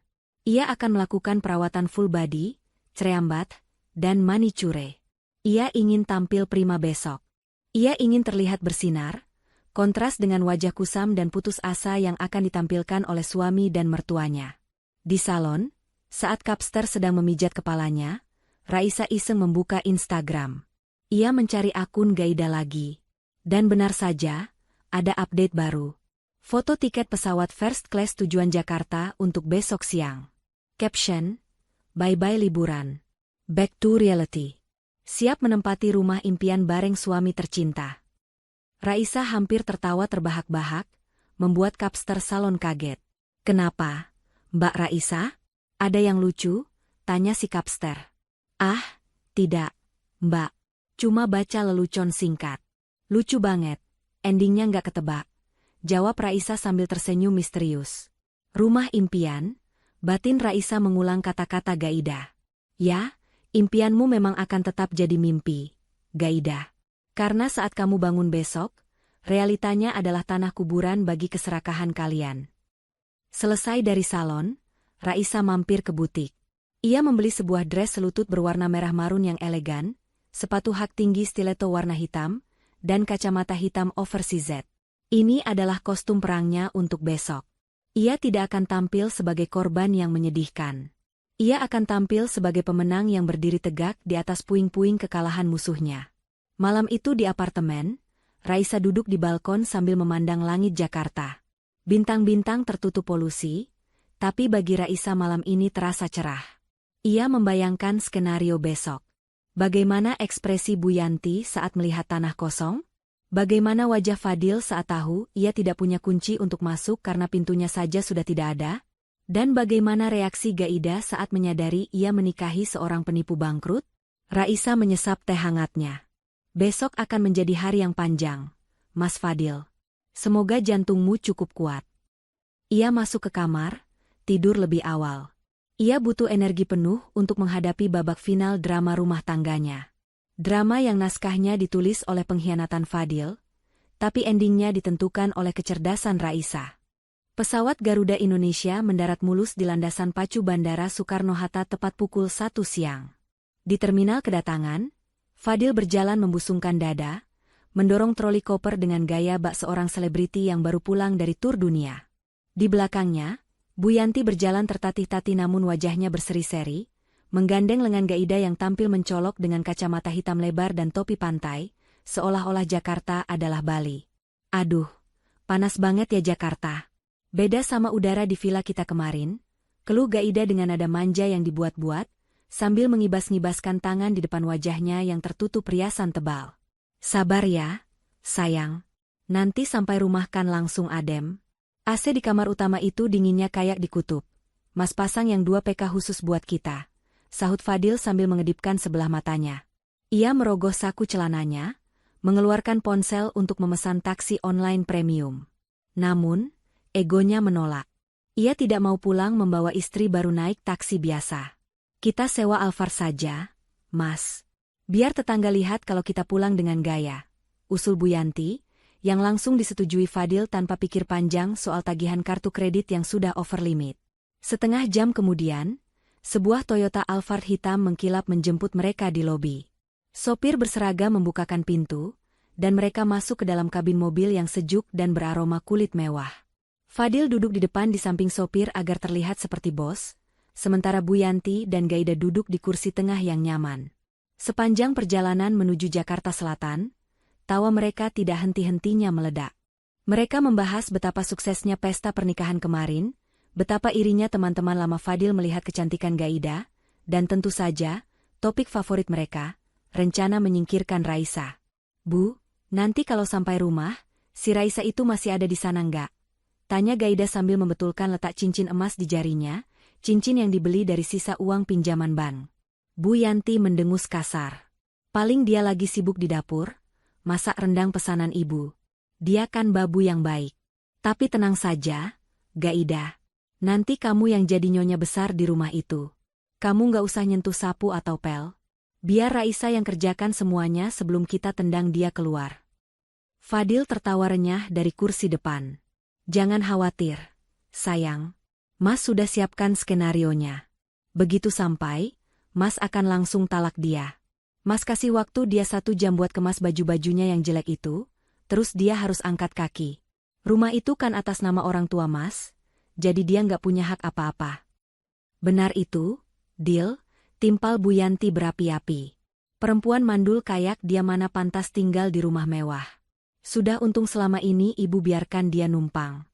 Ia akan melakukan perawatan full body, cerambat, dan manicure. Ia ingin tampil prima besok. Ia ingin terlihat bersinar, kontras dengan wajah kusam dan putus asa yang akan ditampilkan oleh suami dan mertuanya. Di salon, saat Kapster sedang memijat kepalanya, Raisa iseng membuka Instagram. Ia mencari akun Gaida lagi. Dan benar saja, ada update baru. Foto tiket pesawat first class tujuan Jakarta untuk besok siang. Caption, "Bye-bye liburan. Back to reality." Siap menempati rumah impian bareng suami tercinta. Raisa hampir tertawa terbahak-bahak, membuat Kapster salon kaget. "Kenapa, Mbak Raisa? Ada yang lucu?" tanya si Kapster. "Ah, tidak, Mbak. Cuma baca lelucon singkat." "Lucu banget. Endingnya nggak ketebak," jawab Raisa sambil tersenyum misterius. "Rumah impian?" Batin Raisa mengulang kata-kata Gaida. "Ya, impianmu memang akan tetap jadi mimpi, Gaida. Karena saat kamu bangun besok, realitanya adalah tanah kuburan bagi keserakahan kalian." Selesai dari salon, Raisa mampir ke butik. Ia membeli sebuah dress selutut berwarna merah marun yang elegan, sepatu hak tinggi stiletto warna hitam, dan kacamata hitam oversized. Ini adalah kostum perangnya untuk besok. Ia tidak akan tampil sebagai korban yang menyedihkan. Ia akan tampil sebagai pemenang yang berdiri tegak di atas puing-puing kekalahan musuhnya. Malam itu di apartemen, Raisa duduk di balkon sambil memandang langit Jakarta. Bintang-bintang tertutup polusi, tapi bagi Raisa malam ini terasa cerah. Ia membayangkan skenario besok. Bagaimana ekspresi Bu Yanti saat melihat tanah kosong? Bagaimana wajah Fadil saat tahu ia tidak punya kunci untuk masuk karena pintunya saja sudah tidak ada? Dan bagaimana reaksi Gaida saat menyadari ia menikahi seorang penipu bangkrut? Raisa menyesap teh hangatnya. "Besok akan menjadi hari yang panjang, Mas Fadil. Semoga jantungmu cukup kuat." Ia masuk ke kamar, tidur lebih awal. Ia butuh energi penuh untuk menghadapi babak final drama rumah tangganya. Drama yang naskahnya ditulis oleh pengkhianatan Fadil, tapi endingnya ditentukan oleh kecerdasan Raisa. Pesawat Garuda Indonesia mendarat mulus di landasan pacu Bandara Soekarno-Hatta tepat pukul 1 siang. Di terminal kedatangan, Fadil berjalan membusungkan dada, mendorong troli koper dengan gaya bak seorang selebriti yang baru pulang dari tur dunia. Di belakangnya, Bu Yanti berjalan tertatih-tatih namun wajahnya berseri-seri, menggandeng lengan Gaida yang tampil mencolok dengan kacamata hitam lebar dan topi pantai, seolah-olah Jakarta adalah Bali. "Aduh, panas banget ya Jakarta. Beda sama udara di villa kita kemarin," keluh Gaida dengan nada manja yang dibuat-buat, sambil mengibas-ngibaskan tangan di depan wajahnya yang tertutup riasan tebal. "Sabar ya, sayang. Nanti sampai rumah kan langsung adem. AC di kamar utama itu dinginnya kayak di kutub. Mas pasang yang 2 PK khusus buat kita," sahut Fadil sambil mengedipkan sebelah matanya. Ia merogoh saku celananya, mengeluarkan ponsel untuk memesan taksi online premium. Namun, egonya menolak. Ia tidak mau pulang membawa istri baru naik taksi biasa. "Kita sewa Alphard saja, Mas. Biar tetangga lihat kalau kita pulang dengan gaya," usul Bu Yanti, yang langsung disetujui Fadil tanpa pikir panjang soal tagihan kartu kredit yang sudah over limit. Setengah jam kemudian, sebuah Toyota Alphard hitam mengkilap menjemput mereka di lobi. Sopir berseragam membukakan pintu, dan mereka masuk ke dalam kabin mobil yang sejuk dan beraroma kulit mewah. Fadil duduk di depan di samping sopir agar terlihat seperti bos, sementara Bu Yanti dan Gaida duduk di kursi tengah yang nyaman. Sepanjang perjalanan menuju Jakarta Selatan, tawa mereka tidak henti-hentinya meledak. Mereka membahas betapa suksesnya pesta pernikahan kemarin, betapa irinya teman-teman lama Fadil melihat kecantikan Gaida, dan tentu saja, topik favorit mereka, rencana menyingkirkan Raisa. "Bu, nanti kalau sampai rumah, si Raisa itu masih ada di sana nggak?" tanya Gaida sambil membetulkan letak cincin emas di jarinya, cincin yang dibeli dari sisa uang pinjaman bank. Bu Yanti mendengus kasar. "Paling dia lagi sibuk di dapur, masak rendang pesanan ibu. Dia kan babu yang baik. Tapi tenang saja, Gaida. Nanti kamu yang jadi nyonya besar di rumah itu. Kamu nggak usah nyentuh sapu atau pel. Biar Raisa yang kerjakan semuanya sebelum kita tendang dia keluar." Fadil tertawa renyah dari kursi depan. "Jangan khawatir, sayang. Mas sudah siapkan skenarionya. Begitu sampai, Mas akan langsung talak dia. Mas kasih waktu dia 1 jam buat kemas baju-bajunya yang jelek itu, terus dia harus angkat kaki. Rumah itu kan atas nama orang tua Mas, jadi dia nggak punya hak apa-apa. Benar itu, Dil, timpal Bu Yanti berapi-api. Perempuan mandul kayak dia mana pantas tinggal di rumah mewah. Sudah untung selama ini ibu biarkan dia numpang.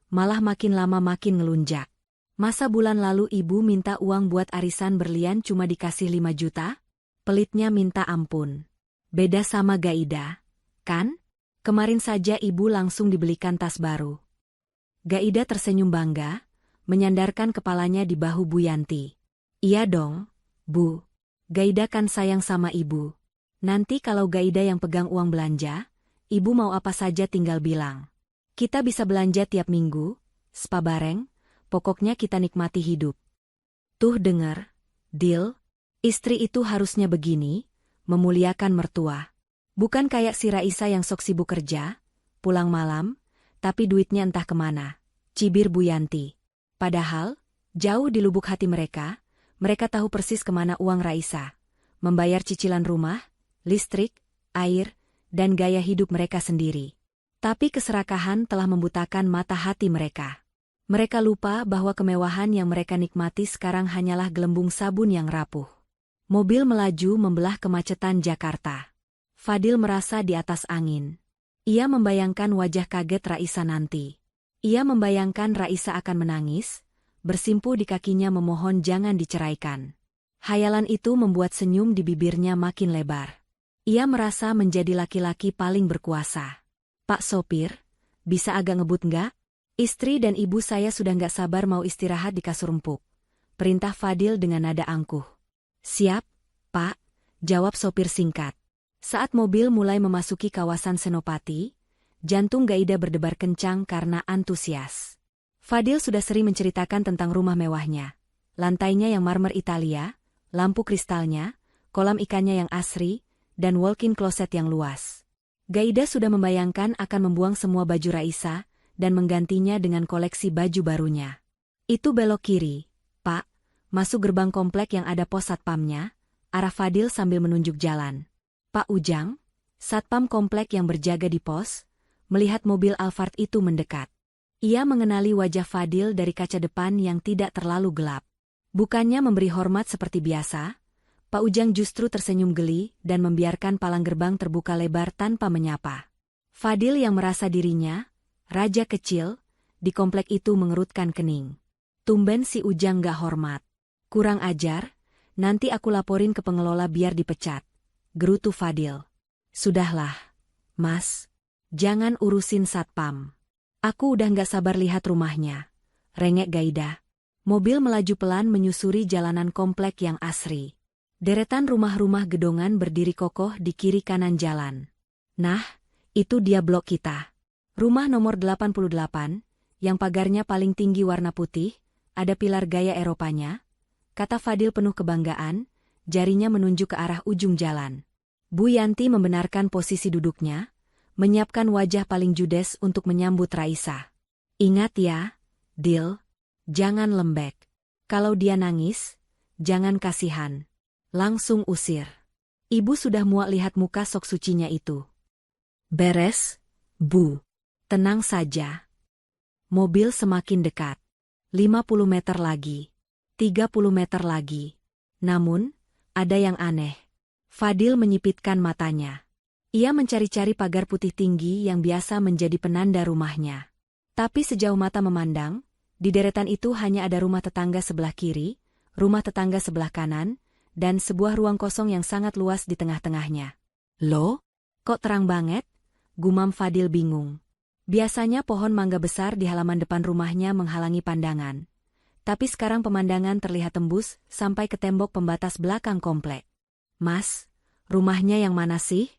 Malah makin lama makin ngelunjak. Masa bulan lalu ibu minta uang buat arisan berlian cuma dikasih 5 juta? Pelitnya minta ampun. Beda sama Gaida, kan? Kemarin saja ibu langsung dibelikan tas baru. Gaida tersenyum bangga, menyandarkan kepalanya di bahu Bu Yanti. Iya dong, Bu. Gaida kan sayang sama ibu. Nanti kalau Gaida yang pegang uang belanja, ibu mau apa saja tinggal bilang. Kita bisa belanja tiap minggu, spa bareng, pokoknya kita nikmati hidup. Tuh denger, Dil, istri itu harusnya begini, memuliakan mertua. Bukan kayak si Raisa yang sok sibuk kerja, pulang malam, tapi duitnya entah kemana. Cibir Bu Yanti. Padahal, jauh di lubuk hati mereka tahu persis kemana uang Raisa. Membayar cicilan rumah, listrik, air, dan gaya hidup mereka sendiri. Tapi keserakahan telah membutakan mata hati mereka. Mereka lupa bahwa kemewahan yang mereka nikmati sekarang hanyalah gelembung sabun yang rapuh. Mobil melaju membelah kemacetan Jakarta. Fadil merasa di atas angin. Ia membayangkan wajah kaget Raisa nanti. Ia membayangkan Raisa akan menangis, bersimpu di kakinya memohon jangan diceraikan. Hayalan itu membuat senyum di bibirnya makin lebar. Ia merasa menjadi laki-laki paling berkuasa. Pak sopir, bisa agak ngebut nggak? Istri dan ibu saya sudah nggak sabar mau istirahat di kasur empuk. Perintah Fadil dengan nada angkuh. Siap, Pak, jawab sopir singkat. Saat mobil mulai memasuki kawasan Senopati, jantung Gaida berdebar kencang karena antusias. Fadil sudah sering menceritakan tentang rumah mewahnya. Lantainya yang marmer Italia, lampu kristalnya, kolam ikannya yang asri, dan walk-in closet yang luas. Gaida sudah membayangkan akan membuang semua baju Raisa dan menggantinya dengan koleksi baju barunya. Itu belok kiri, Pak, masuk gerbang komplek yang ada pos satpamnya, arah Fadil sambil menunjuk jalan. Pak Ujang, satpam komplek yang berjaga di pos, melihat mobil Alphard itu mendekat. Ia mengenali wajah Fadil dari kaca depan yang tidak terlalu gelap. Bukannya memberi hormat seperti biasa, Pak Ujang justru tersenyum geli dan membiarkan palang gerbang terbuka lebar tanpa menyapa. Fadil yang merasa dirinya, raja kecil, di komplek itu mengerutkan kening. Tumben si Ujang gak hormat. Kurang ajar, nanti aku laporin ke pengelola biar dipecat. Gerutu Fadil. Sudahlah, Mas. Jangan urusin satpam. Aku udah gak sabar lihat rumahnya. Rengek Gaida. Mobil melaju pelan menyusuri jalanan komplek yang asri. Deretan rumah-rumah gedongan berdiri kokoh di kiri kanan jalan. Nah, itu dia blok kita. Rumah nomor 88, yang pagarnya paling tinggi warna putih, ada pilar gaya Eropanya, kata Fadil penuh kebanggaan, jarinya menunjuk ke arah ujung jalan. Bu Yanti membenarkan posisi duduknya, menyiapkan wajah paling judes untuk menyambut Raisa. Ingat ya, Dil, jangan lembek. Kalau dia nangis, jangan kasihan. Langsung usir. Ibu sudah muak lihat muka sok sucinya itu. Beres, Bu. Tenang saja. Mobil semakin dekat. 50 meter lagi. 30 meter lagi. Namun, ada yang aneh. Fadil menyipitkan matanya. Ia mencari-cari pagar putih tinggi yang biasa menjadi penanda rumahnya. Tapi sejauh mata memandang, di deretan itu hanya ada rumah tetangga sebelah kiri, rumah tetangga sebelah kanan, dan sebuah ruang kosong yang sangat luas di tengah-tengahnya. Loh, kok terang banget? Gumam Fadil bingung. Biasanya pohon mangga besar di halaman depan rumahnya menghalangi pandangan. Tapi sekarang pemandangan terlihat tembus sampai ke tembok pembatas belakang komplek. Mas, rumahnya yang mana sih?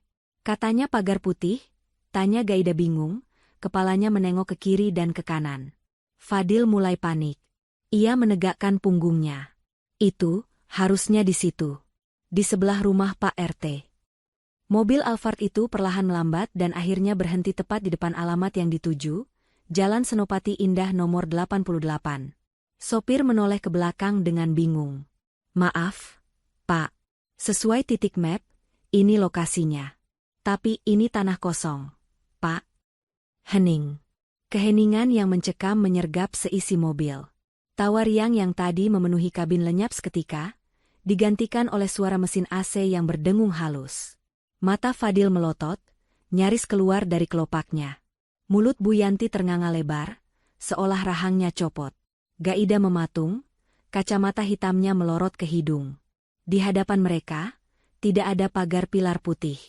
Katanya pagar putih, tanya Gaida bingung, kepalanya menengok ke kiri dan ke kanan. Fadil mulai panik. Ia menegakkan punggungnya. Itu, harusnya di situ. Di sebelah rumah Pak RT. Mobil Alphard itu perlahan melambat dan akhirnya berhenti tepat di depan alamat yang dituju, Jalan Senopati Indah nomor 88. Sopir menoleh ke belakang dengan bingung. Maaf, Pak. Sesuai titik map, ini lokasinya. Tapi ini tanah kosong, Pak. Hening. Keheningan yang mencekam menyergap seisi mobil. Tawa riang yang tadi memenuhi kabin lenyap seketika, digantikan oleh suara mesin AC yang berdengung halus. Mata Fadil melotot, nyaris keluar dari kelopaknya. Mulut Bu Yanti ternganga lebar, seolah rahangnya copot. Gaida mematung, kacamata hitamnya melorot ke hidung. Di hadapan mereka, tidak ada pagar pilar putih.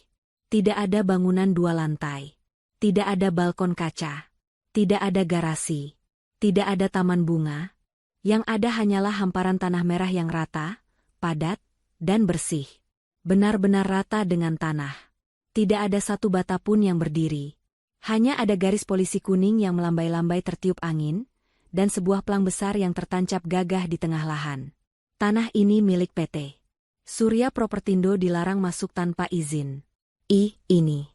Tidak ada bangunan 2 lantai. Tidak ada balkon kaca. Tidak ada garasi. Tidak ada taman bunga. Yang ada hanyalah hamparan tanah merah yang rata, padat, dan bersih. Benar-benar rata dengan tanah. Tidak ada satu bata pun yang berdiri. Hanya ada garis polisi kuning yang melambai-lambai tertiup angin, dan sebuah pelang besar yang tertancap gagah di tengah lahan. Tanah ini milik PT Surya Propertindo, dilarang masuk tanpa izin. Ini.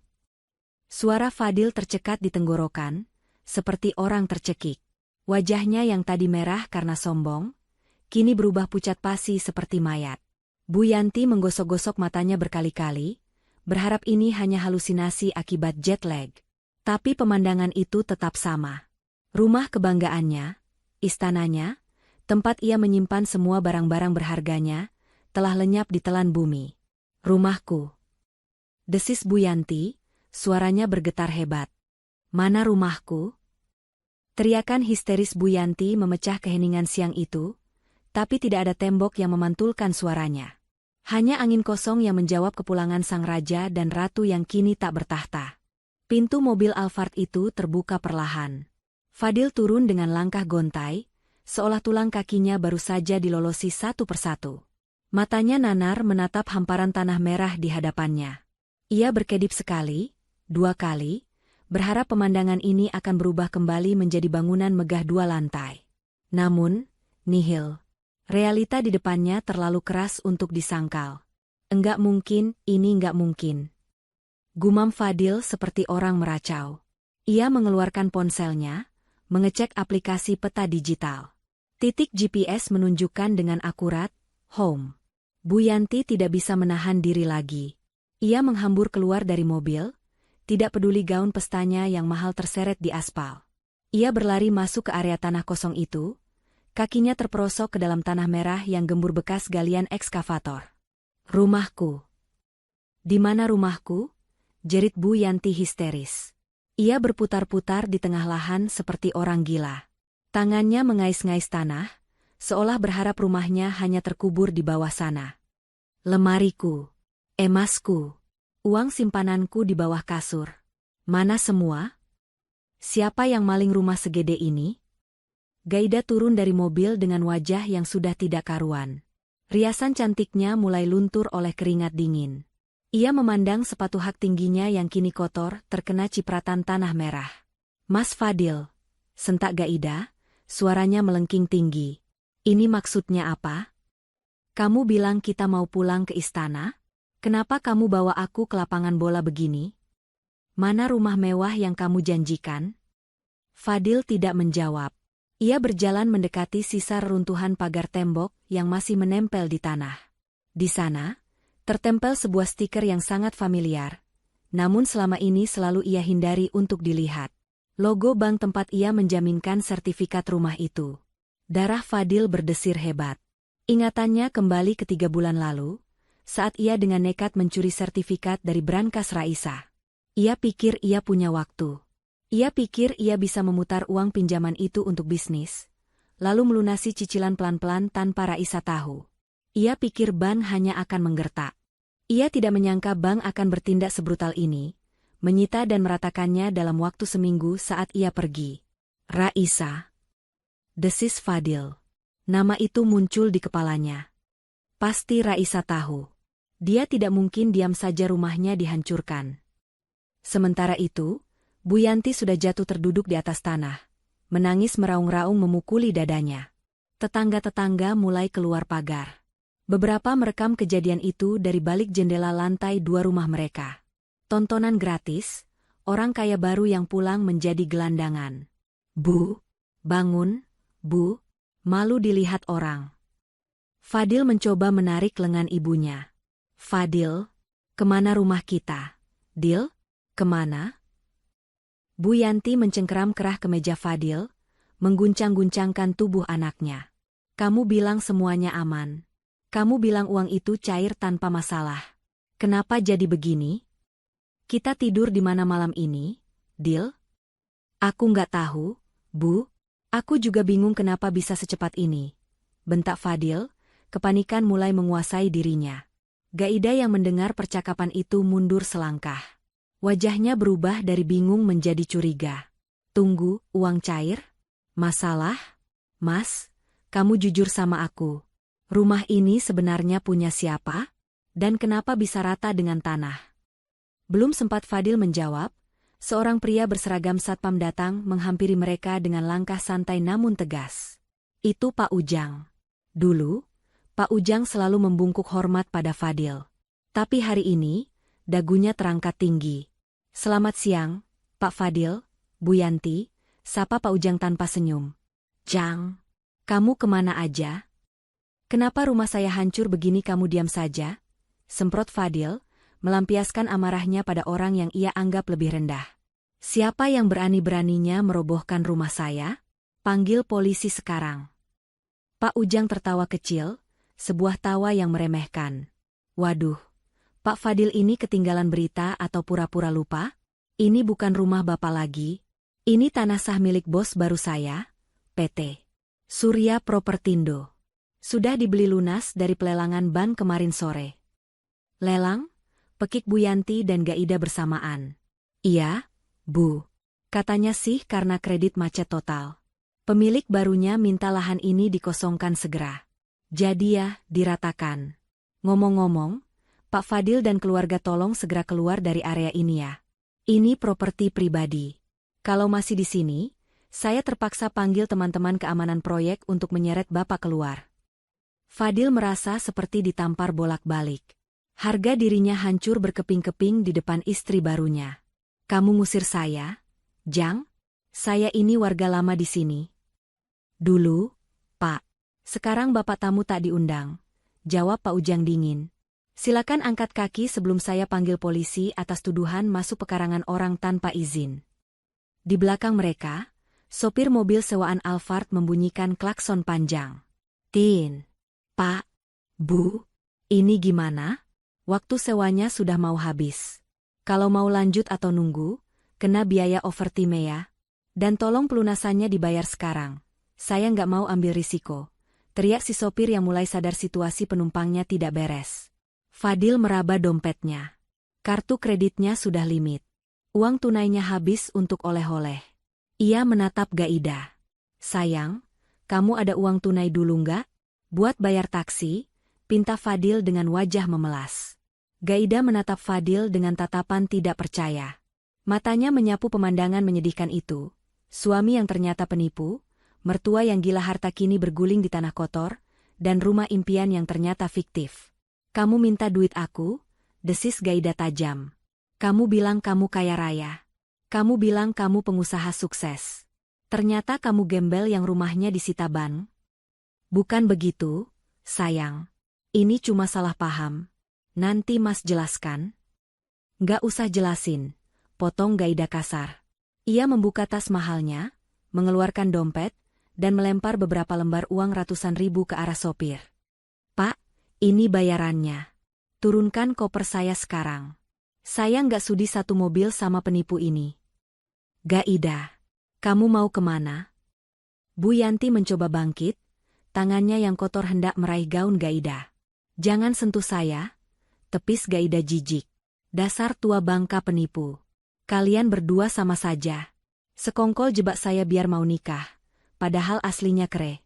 Suara Fadil tercekat di tenggorokan, seperti orang tercekik. Wajahnya yang tadi merah karena sombong, kini berubah pucat pasi seperti mayat. Bu Yanti menggosok-gosok matanya berkali-kali, berharap ini hanya halusinasi akibat jet lag. Tapi pemandangan itu tetap sama. Rumah kebanggaannya, istananya, tempat ia menyimpan semua barang-barang berharganya, telah lenyap di telan bumi. Rumahku. Desis Bu Yanti, suaranya bergetar hebat. Mana rumahku? Teriakan histeris Bu Yanti memecah keheningan siang itu, tapi tidak ada tembok yang memantulkan suaranya. Hanya angin kosong yang menjawab kepulangan sang raja dan ratu yang kini tak bertahta. Pintu mobil Alphard itu terbuka perlahan. Fadil turun dengan langkah gontai, seolah tulang kakinya baru saja dilolosi satu persatu. Matanya nanar menatap hamparan tanah merah di hadapannya. Ia berkedip sekali, 2 kali, berharap pemandangan ini akan berubah kembali menjadi bangunan megah 2 lantai. Namun, nihil. Realita di depannya terlalu keras untuk disangkal. Enggak mungkin, ini enggak mungkin. Gumam Fadil seperti orang meracau. Ia mengeluarkan ponselnya, mengecek aplikasi peta digital. Titik GPS menunjukkan dengan akurat, home. Bu Yanti tidak bisa menahan diri lagi. Ia menghambur keluar dari mobil, tidak peduli gaun pestanya yang mahal terseret di aspal. Ia berlari masuk ke area tanah kosong itu, kakinya terperosok ke dalam tanah merah yang gembur bekas galian ekskavator. Rumahku. Di mana rumahku? Jerit Bu Yanti histeris. Ia berputar-putar di tengah lahan seperti orang gila. Tangannya mengais-ngais tanah, seolah berharap rumahnya hanya terkubur di bawah sana. Lemariku. Emasku. Uang simpananku di bawah kasur. Mana semua? Siapa yang maling rumah segede ini? Gaida turun dari mobil dengan wajah yang sudah tidak karuan. Riasan cantiknya mulai luntur oleh keringat dingin. Ia memandang sepatu hak tingginya yang kini kotor terkena cipratan tanah merah. Mas Fadil, sentak Gaida, suaranya melengking tinggi. Ini maksudnya apa? Kamu bilang kita mau pulang ke istana? Kenapa kamu bawa aku ke lapangan bola begini? Mana rumah mewah yang kamu janjikan? Fadil tidak menjawab. Ia berjalan mendekati sisa reruntuhan pagar tembok yang masih menempel di tanah. Di sana, tertempel sebuah stiker yang sangat familiar, namun selama ini selalu ia hindari untuk dilihat. Logo bank tempat ia menjaminkan sertifikat rumah itu. Darah Fadil berdesir hebat. Ingatannya kembali ke 3 bulan lalu, saat ia dengan nekat mencuri sertifikat dari brankas Raisa. Ia pikir ia punya waktu. Ia pikir ia bisa memutar uang pinjaman itu untuk bisnis, lalu melunasi cicilan pelan-pelan tanpa Raisa tahu. Ia pikir bank hanya akan menggertak. Ia tidak menyangka bank akan bertindak sebrutal ini, menyita dan meratakannya dalam waktu seminggu saat ia pergi. Raisa. Desis Fadil. Nama itu muncul di kepalanya. Pasti Raisa tahu. Dia tidak mungkin diam saja rumahnya dihancurkan. Sementara itu, Bu Yanti sudah jatuh terduduk di atas tanah, menangis meraung-raung memukuli dadanya. Tetangga-tetangga mulai keluar pagar. Beberapa merekam kejadian itu dari balik jendela lantai 2 rumah mereka. Tontonan gratis, orang kaya baru yang pulang menjadi gelandangan. Bu, bangun, Bu, malu dilihat orang. Fadil mencoba menarik lengan ibunya. Fadil, kemana rumah kita? Dil, kemana? Bu Yanti mencengkeram kerah ke meja Fadil, mengguncang-guncangkan tubuh anaknya. Kamu bilang semuanya aman. Kamu bilang uang itu cair tanpa masalah. Kenapa jadi begini? Kita tidur di mana malam ini, Dil? Aku nggak tahu, Bu. Aku juga bingung kenapa bisa secepat ini. Bentak Fadil, kepanikan mulai menguasai dirinya. Gaida yang mendengar percakapan itu mundur selangkah. Wajahnya berubah dari bingung menjadi curiga. Tunggu, uang cair? Masalah? Mas, kamu jujur sama aku. Rumah ini sebenarnya punya siapa? Dan kenapa bisa rata dengan tanah? Belum sempat Fadil menjawab, seorang pria berseragam satpam datang menghampiri mereka dengan langkah santai namun tegas. Itu Pak Ujang. Dulu, Pak Ujang selalu membungkuk hormat pada Fadil. Tapi hari ini, dagunya terangkat tinggi. Selamat siang, Pak Fadil, Bu Yanti, sapa Pak Ujang tanpa senyum. Jang, kamu kemana aja? Kenapa rumah saya hancur begini kamu diam saja? Semprot Fadil, melampiaskan amarahnya pada orang yang ia anggap lebih rendah. Siapa yang berani-beraninya merobohkan rumah saya? Panggil polisi sekarang. Pak Ujang tertawa kecil, sebuah tawa yang meremehkan. Waduh, Pak Fadil ini ketinggalan berita atau pura-pura lupa? Ini bukan rumah Bapak lagi. Ini tanah sah milik bos baru saya, PT Surya Propertindo. Sudah dibeli lunas dari pelelangan ban kemarin sore. Lelang? Pekik Bu Yanti dan Gaida bersamaan. Iya, Bu. Katanya sih karena kredit macet total. Pemilik barunya minta lahan ini dikosongkan segera. Jadi ya, diratakan. Ngomong-ngomong, Pak Fadil dan keluarga tolong segera keluar dari area ini ya. Ini properti pribadi. Kalau masih di sini, saya terpaksa panggil teman-teman keamanan proyek untuk menyeret Bapak keluar. Fadil merasa seperti ditampar bolak-balik. Harga dirinya hancur berkeping-keping di depan istri barunya. Kamu ngusir saya? Jang? Saya ini warga lama di sini. Dulu, Pak. Sekarang Bapak tamu tak diundang. Jawab Pak Ujang dingin. Silakan angkat kaki sebelum saya panggil polisi atas tuduhan masuk pekarangan orang tanpa izin. Di belakang mereka, sopir mobil sewaan Alphard membunyikan klakson panjang. Tin. Pak. Bu. Ini gimana? Waktu sewanya sudah mau habis. Kalau mau lanjut atau nunggu, kena biaya overtime ya. Dan tolong pelunasannya dibayar sekarang. Saya nggak mau ambil risiko. Teriak si sopir yang mulai sadar situasi penumpangnya tidak beres. Fadil meraba dompetnya. Kartu kreditnya sudah limit. Uang tunainya habis untuk oleh-oleh. Ia menatap Gaida. Sayang, kamu ada uang tunai dulu nggak? Buat bayar taksi, pinta Fadil dengan wajah memelas. Gaida menatap Fadil dengan tatapan tidak percaya. Matanya menyapu pemandangan menyedihkan itu. Suami yang ternyata penipu, mertua yang gila harta kini berguling di tanah kotor, dan rumah impian yang ternyata fiktif. Kamu minta duit aku? Desis Gaida tajam. Kamu bilang kamu kaya raya. Kamu bilang kamu pengusaha sukses. Ternyata kamu gembel yang rumahnya disita bank. Bukan begitu, sayang. Ini cuma salah paham. Nanti Mas jelaskan. Nggak usah jelasin, potong Gaida kasar. Ia membuka tas mahalnya, mengeluarkan dompet, dan melempar beberapa lembar uang ratusan ribu ke arah sopir. Pak, ini bayarannya. Turunkan koper saya sekarang. Saya nggak sudi satu mobil sama penipu ini. Gaida, kamu mau kemana? Bu Yanti mencoba bangkit, tangannya yang kotor hendak meraih gaun Gaida. Jangan sentuh saya, tepis Gaida jijik. Dasar tua bangka penipu. Kalian berdua sama saja. Sekongkol jebak saya biar mau nikah. Padahal aslinya kere.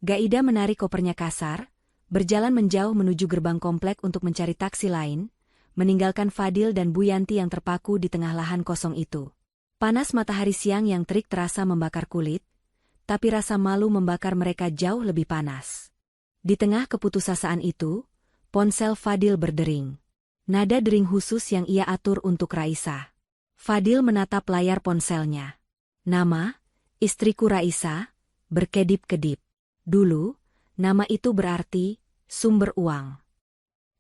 Gaida menarik kopernya kasar, berjalan menjauh menuju gerbang komplek untuk mencari taksi lain, meninggalkan Fadil dan Bu Yanti yang terpaku di tengah lahan kosong itu. Panas matahari siang yang terik terasa membakar kulit, tapi rasa malu membakar mereka jauh lebih panas. Di tengah keputusasaan itu, ponsel Fadil berdering. Nada dering khusus yang ia atur untuk Raisa. Fadil menatap layar ponselnya. Nama, Istriku Raisa, berkedip-kedip. Dulu, nama itu berarti sumber uang.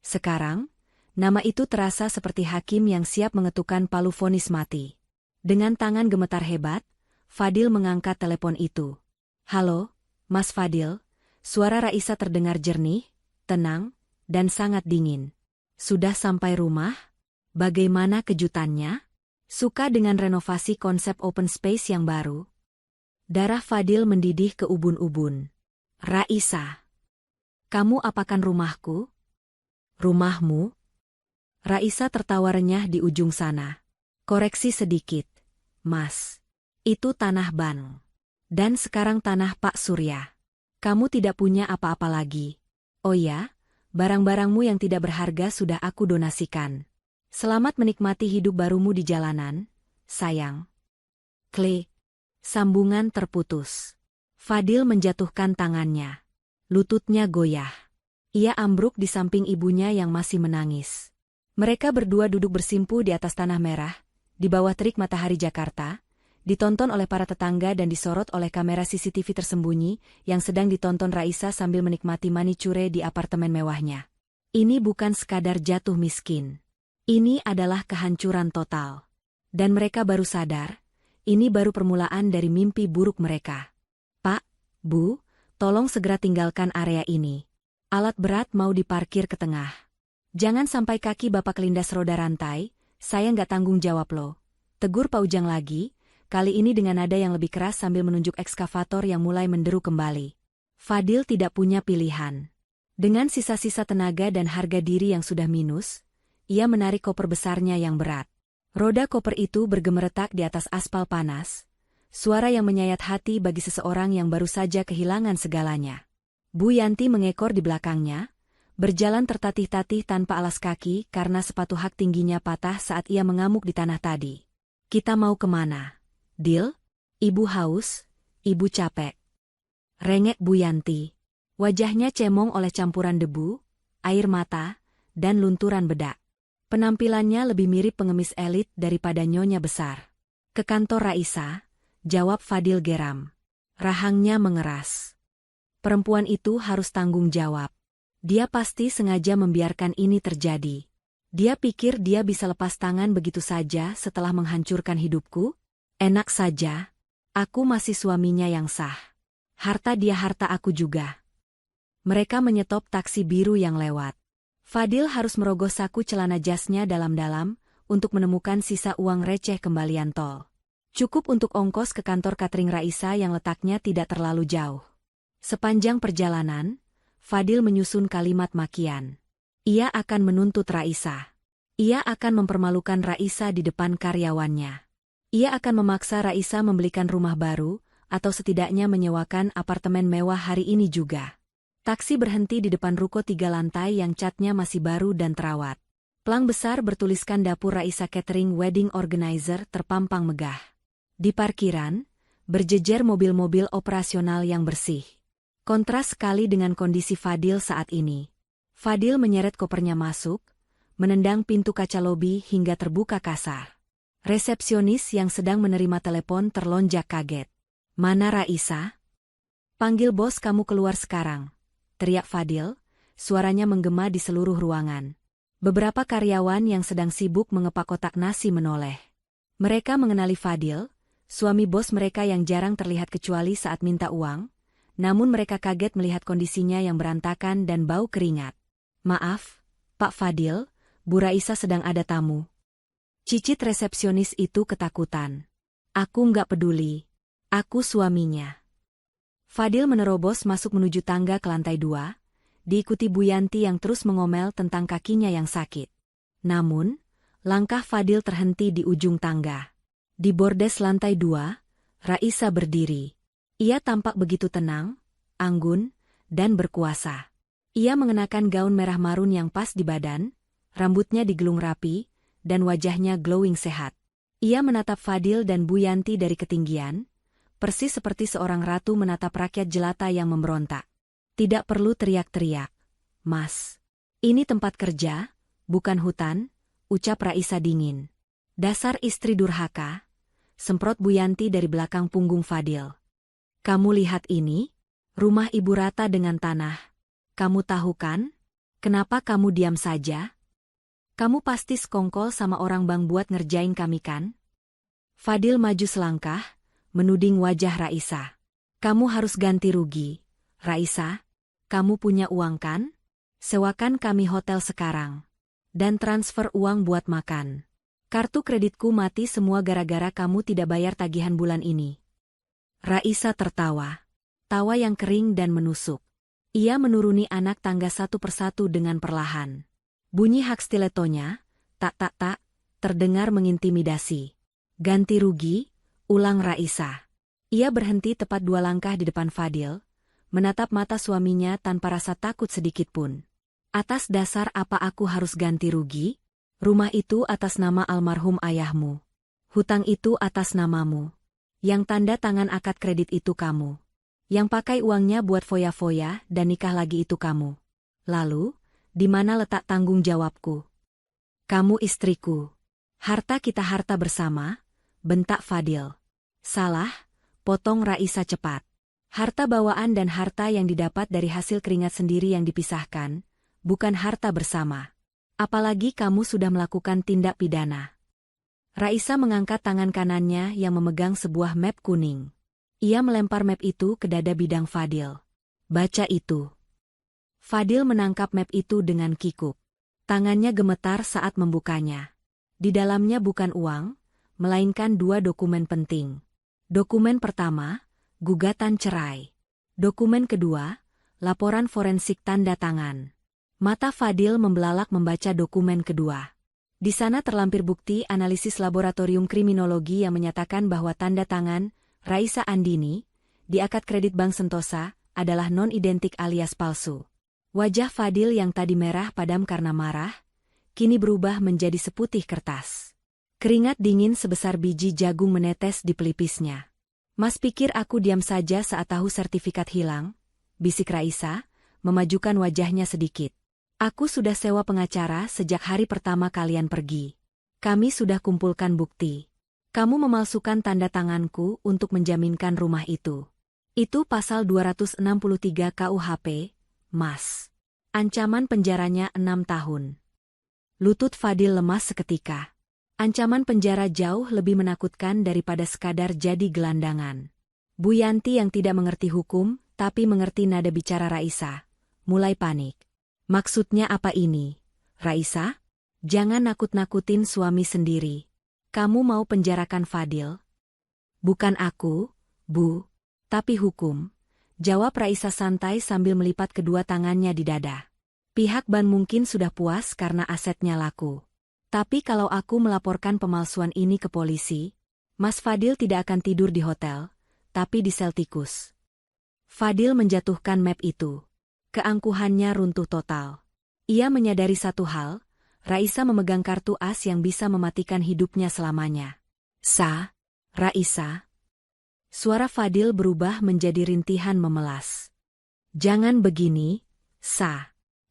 Sekarang, nama itu terasa seperti hakim yang siap mengetukkan palu vonis mati. Dengan tangan gemetar hebat, Fadil mengangkat telepon itu. Halo, Mas Fadil, suara Raisa terdengar jernih, tenang, dan sangat dingin. Sudah sampai rumah? Bagaimana kejutannya? Suka dengan renovasi konsep open space yang baru? Darah Fadil mendidih ke ubun-ubun. Raisa, kamu apakan rumahku? Rumahmu? Raisa tertawa renyah di ujung sana. Koreksi sedikit, Mas. Itu tanah Ban. Dan sekarang tanah Pak Surya. Kamu tidak punya apa-apa lagi. Oh ya, barang-barangmu yang tidak berharga sudah aku donasikan. Selamat menikmati hidup barumu di jalanan, sayang. Klik. Sambungan terputus. Fadil menjatuhkan tangannya. Lututnya goyah. Ia ambruk di samping ibunya yang masih menangis. Mereka berdua duduk bersimpu di atas tanah merah, di bawah terik matahari Jakarta, ditonton oleh para tetangga dan disorot oleh kamera CCTV tersembunyi yang sedang ditonton Raisa sambil menikmati manicure di apartemen mewahnya. Ini bukan sekadar jatuh miskin. Ini adalah kehancuran total. Dan mereka baru sadar, ini baru permulaan dari mimpi buruk mereka. Pak, Bu, tolong segera tinggalkan area ini. Alat berat mau diparkir ke tengah. Jangan sampai kaki Bapak kelindas roda rantai, saya nggak tanggung jawab loh. Tegur Pak Ujang lagi, kali ini dengan nada yang lebih keras sambil menunjuk ekskavator yang mulai menderu kembali. Fadil tidak punya pilihan. Dengan sisa-sisa tenaga dan harga diri yang sudah minus, ia menarik koper besarnya yang berat. Roda koper itu bergemeretak di atas aspal panas, suara yang menyayat hati bagi seseorang yang baru saja kehilangan segalanya. Bu Yanti mengekor di belakangnya, berjalan tertatih-tatih tanpa alas kaki karena sepatu hak tingginya patah saat ia mengamuk di tanah tadi. Kita mau kemana? Dil? Ibu haus, ibu capek. Rengek Bu Yanti. Wajahnya cemong oleh campuran debu, air mata, dan lunturan bedak. Penampilannya lebih mirip pengemis elit daripada nyonya besar. Ke kantor Raisa, jawab Fadil geram. Rahangnya mengeras. Perempuan itu harus tanggung jawab. Dia pasti sengaja membiarkan ini terjadi. Dia pikir dia bisa lepas tangan begitu saja setelah menghancurkan hidupku? Enak saja. Aku masih suaminya yang sah. Harta dia harta aku juga. Mereka menyetop taksi biru yang lewat. Fadil harus merogoh saku celana jasnya dalam-dalam untuk menemukan sisa uang receh kembalian tol. Cukup untuk ongkos ke kantor catering Raisa yang letaknya tidak terlalu jauh. Sepanjang perjalanan, Fadil menyusun kalimat makian. Ia akan menuntut Raisa. Ia akan mempermalukan Raisa di depan karyawannya. Ia akan memaksa Raisa membelikan rumah baru, atau setidaknya menyewakan apartemen mewah hari ini juga. Taksi berhenti di depan ruko 3 lantai yang catnya masih baru dan terawat. Plang besar bertuliskan dapur Raisa Catering Wedding Organizer terpampang megah. Di parkiran, berjejer mobil-mobil operasional yang bersih. Kontras sekali dengan kondisi Fadil saat ini. Fadil menyeret kopernya masuk, menendang pintu kaca lobi hingga terbuka kasar. Resepsionis yang sedang menerima telepon terlonjak kaget. Mana Raisa? Panggil bos kamu keluar sekarang. Teriak Fadil, suaranya menggema di seluruh ruangan. Beberapa karyawan yang sedang sibuk mengepak kotak nasi menoleh. Mereka mengenali Fadil, suami bos mereka yang jarang terlihat kecuali saat minta uang, namun mereka kaget melihat kondisinya yang berantakan dan bau keringat. Maaf, Pak Fadil, Bu Raisa sedang ada tamu. Cicit resepsionis itu ketakutan. Aku nggak peduli. Aku suaminya. Fadil menerobos masuk menuju tangga ke lantai 2, diikuti Bu Yanti yang terus mengomel tentang kakinya yang sakit. Namun, langkah Fadil terhenti di ujung tangga. Di bordes lantai 2, Raisa berdiri. Ia tampak begitu tenang, anggun, dan berkuasa. Ia mengenakan gaun merah marun yang pas di badan, rambutnya digulung rapi, dan wajahnya glowing sehat. Ia menatap Fadil dan Bu Yanti dari ketinggian, persis seperti seorang ratu menatap rakyat jelata yang memberontak. Tidak perlu teriak-teriak. Mas. Ini tempat kerja, bukan hutan, ucap Raisa dingin. Dasar istri durhaka. semprot Bu Yanti dari belakang punggung Fadil. Kamu lihat ini? Rumah ibu rata dengan tanah. Kamu tahu kan? Kenapa kamu diam saja? Kamu pasti sekongkol sama orang Bang buat ngerjain kami kan? Fadil maju selangkah, menuding wajah Raisa. Kamu harus ganti rugi. Raisa, kamu punya uang kan? Sewakan kami hotel sekarang. Dan transfer uang buat makan. Kartu kreditku mati semua gara-gara kamu tidak bayar tagihan bulan ini. Raisa tertawa. Tawa yang kering dan menusuk. Ia menuruni anak tangga satu persatu dengan perlahan. Bunyi hak stiletonya, tak, terdengar mengintimidasi. Ganti rugi, ulang Raisa. Ia berhenti tepat 2 langkah di depan Fadil, menatap mata suaminya tanpa rasa takut sedikitpun. Atas dasar apa aku harus ganti rugi? Rumah itu atas nama almarhum ayahmu. Hutang itu atas namamu. Yang tanda tangan akad kredit itu kamu. Yang pakai uangnya buat foya-foya dan nikah lagi itu kamu. Lalu, di mana letak tanggung jawabku? Kamu istriku. Harta kita harta bersama, bentak Fadil. Salah, potong Raisa cepat. Harta bawaan dan harta yang didapat dari hasil keringat sendiri yang dipisahkan, bukan harta bersama. Apalagi kamu sudah melakukan tindak pidana. Raisa mengangkat tangan kanannya yang memegang sebuah map kuning. Ia melempar map itu ke dada bidang Fadil. Baca itu. Fadil menangkap map itu dengan kikuk. Tangannya gemetar saat membukanya. Di dalamnya bukan uang, melainkan 2 dokumen penting. Dokumen pertama, gugatan cerai. Dokumen kedua, laporan forensik tanda tangan. Mata Fadil membelalak membaca dokumen kedua. Di sana terlampir bukti analisis laboratorium kriminologi yang menyatakan bahwa tanda tangan Raisa Andini di akad kredit Bank Sentosa adalah non-identik alias palsu. Wajah Fadil yang tadi merah padam karena marah, kini berubah menjadi seputih kertas. Keringat dingin sebesar biji jagung menetes di pelipisnya. Mas pikir aku diam saja saat tahu sertifikat hilang? Bisik Raisa, memajukan wajahnya sedikit. Aku sudah sewa pengacara sejak hari pertama kalian pergi. Kami sudah kumpulkan bukti. Kamu memalsukan tanda tanganku untuk menjaminkan rumah itu. Itu pasal 263 KUHP, Mas. Ancaman penjaranya 6 tahun. Lutut Fadil lemas seketika. Ancaman penjara jauh lebih menakutkan daripada sekadar jadi gelandangan. Bu Yanti yang tidak mengerti hukum, tapi mengerti nada bicara Raisa, mulai panik. Maksudnya apa ini? Raisa? Jangan nakut-nakutin suami sendiri. Kamu mau penjarakan Fadil? Bukan aku, Bu, tapi hukum. Jawab Raisa santai sambil melipat kedua tangannya di dada. Pihak Ban mungkin sudah puas karena asetnya laku. Tapi kalau aku melaporkan pemalsuan ini ke polisi, Mas Fadil tidak akan tidur di hotel, tapi di sel tikus. Fadil menjatuhkan map itu. Keangkuhannya runtuh total. Ia menyadari satu hal, Raisa memegang kartu as yang bisa mematikan hidupnya selamanya. Raisa. Suara Fadil berubah menjadi rintihan memelas. Jangan begini,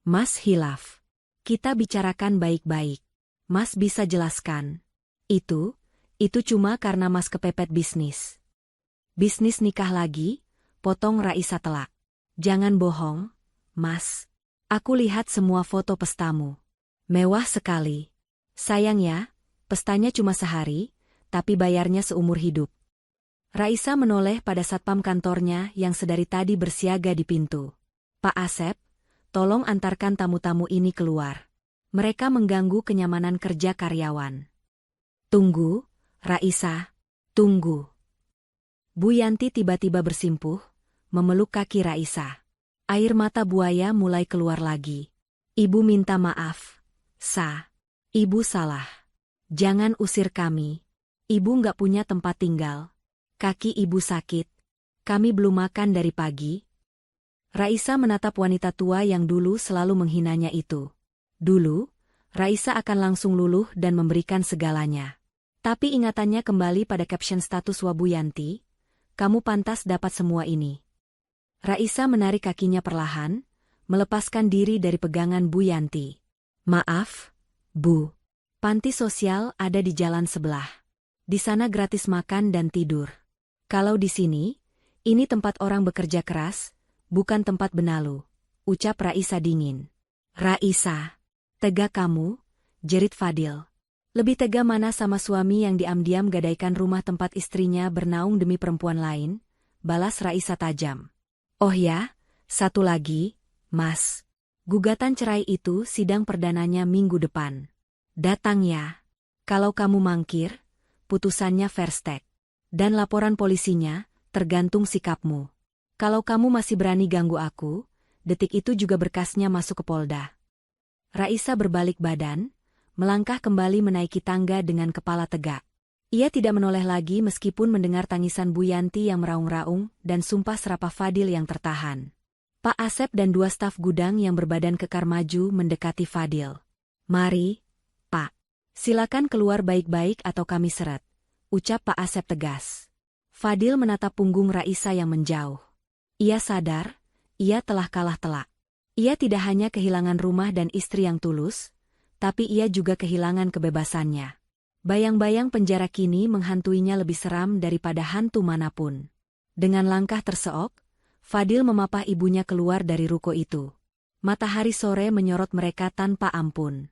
Mas hilaf. Kita bicarakan baik-baik. Mas bisa jelaskan. Itu cuma karena Mas kepepet bisnis. Bisnis nikah lagi? Potong Raisa telak. Jangan bohong, Mas. Aku lihat semua foto pestamu. Mewah sekali. Sayang ya, pestanya cuma sehari, tapi bayarnya seumur hidup. Raisa menoleh pada satpam kantornya yang sedari tadi bersiaga di pintu. Pak Asep, tolong antarkan tamu-tamu ini keluar. Mereka mengganggu kenyamanan kerja karyawan. Tunggu, Raisa, tunggu. Bu Yanti tiba-tiba bersimpuh, memeluk kaki Raisa. Air mata buaya mulai keluar lagi. Ibu minta maaf. Ibu salah. Jangan usir kami. Ibu nggak punya tempat tinggal. Kaki ibu sakit. Kami belum makan dari pagi. Raisa menatap wanita tua yang dulu selalu menghinanya itu. Dulu, Raisa akan langsung luluh dan memberikan segalanya. Tapi ingatannya kembali pada caption status Wabu Yanti, kamu pantas dapat semua ini. Raisa menarik kakinya perlahan, melepaskan diri dari pegangan Bu Yanti. Maaf, Bu. Panti sosial ada di jalan sebelah. Di sana gratis makan dan tidur. Kalau di sini, ini tempat orang bekerja keras, bukan tempat benalu, ucap Raisa dingin. Raisa, tega kamu, jerit Fadil. Lebih tega mana sama suami yang diam-diam gadaikan rumah tempat istrinya bernaung demi perempuan lain, balas Raisa tajam. Oh ya, satu lagi, Mas. Gugatan cerai itu sidang perdananya minggu depan. Datang ya. Kalau kamu mangkir, putusannya verstek. Dan laporan polisinya, tergantung sikapmu. Kalau kamu masih berani ganggu aku, detik itu juga berkasnya masuk ke Polda. Raisa berbalik badan, melangkah kembali menaiki tangga dengan kepala tegak. Ia tidak menoleh lagi meskipun mendengar tangisan Bu Yanti yang meraung-raung dan sumpah serapah Fadil yang tertahan. Pak Asep dan dua staf gudang yang berbadan kekar maju mendekati Fadil. Mari, Pak. Silakan keluar baik-baik atau kami seret, ucap Pak Asep tegas. Fadil menatap punggung Raisa yang menjauh. Ia sadar, ia telah kalah telak. Ia tidak hanya kehilangan rumah dan istri yang tulus, tapi ia juga kehilangan kebebasannya. Bayang-bayang penjara kini menghantuinya lebih seram daripada hantu manapun. Dengan langkah terseok, Fadil memapah ibunya keluar dari ruko itu. Matahari sore menyorot mereka tanpa ampun.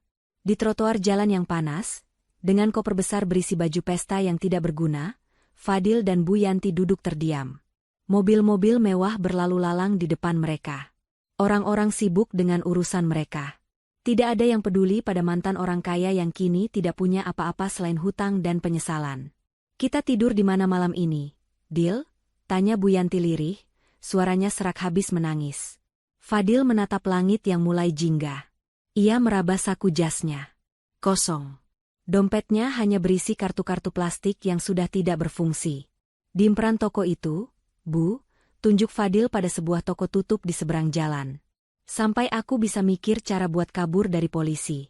Di trotoar jalan yang panas, dengan koper besar berisi baju pesta yang tidak berguna, Fadil dan Bu Yanti duduk terdiam. Mobil-mobil mewah berlalu lalang di depan mereka. Orang-orang sibuk dengan urusan mereka. Tidak ada yang peduli pada mantan orang kaya yang kini tidak punya apa-apa selain hutang dan penyesalan. Kita tidur di mana malam ini, Dil? Tanya Bu Yanti lirih, suaranya serak habis menangis. Fadil menatap langit yang mulai jingga. Ia meraba saku jasnya. Kosong. Dompetnya hanya berisi kartu-kartu plastik yang sudah tidak berfungsi. Di emperan toko itu, Bu, tunjuk Fadil pada sebuah toko tutup di seberang jalan. Sampai aku bisa mikir cara buat kabur dari polisi.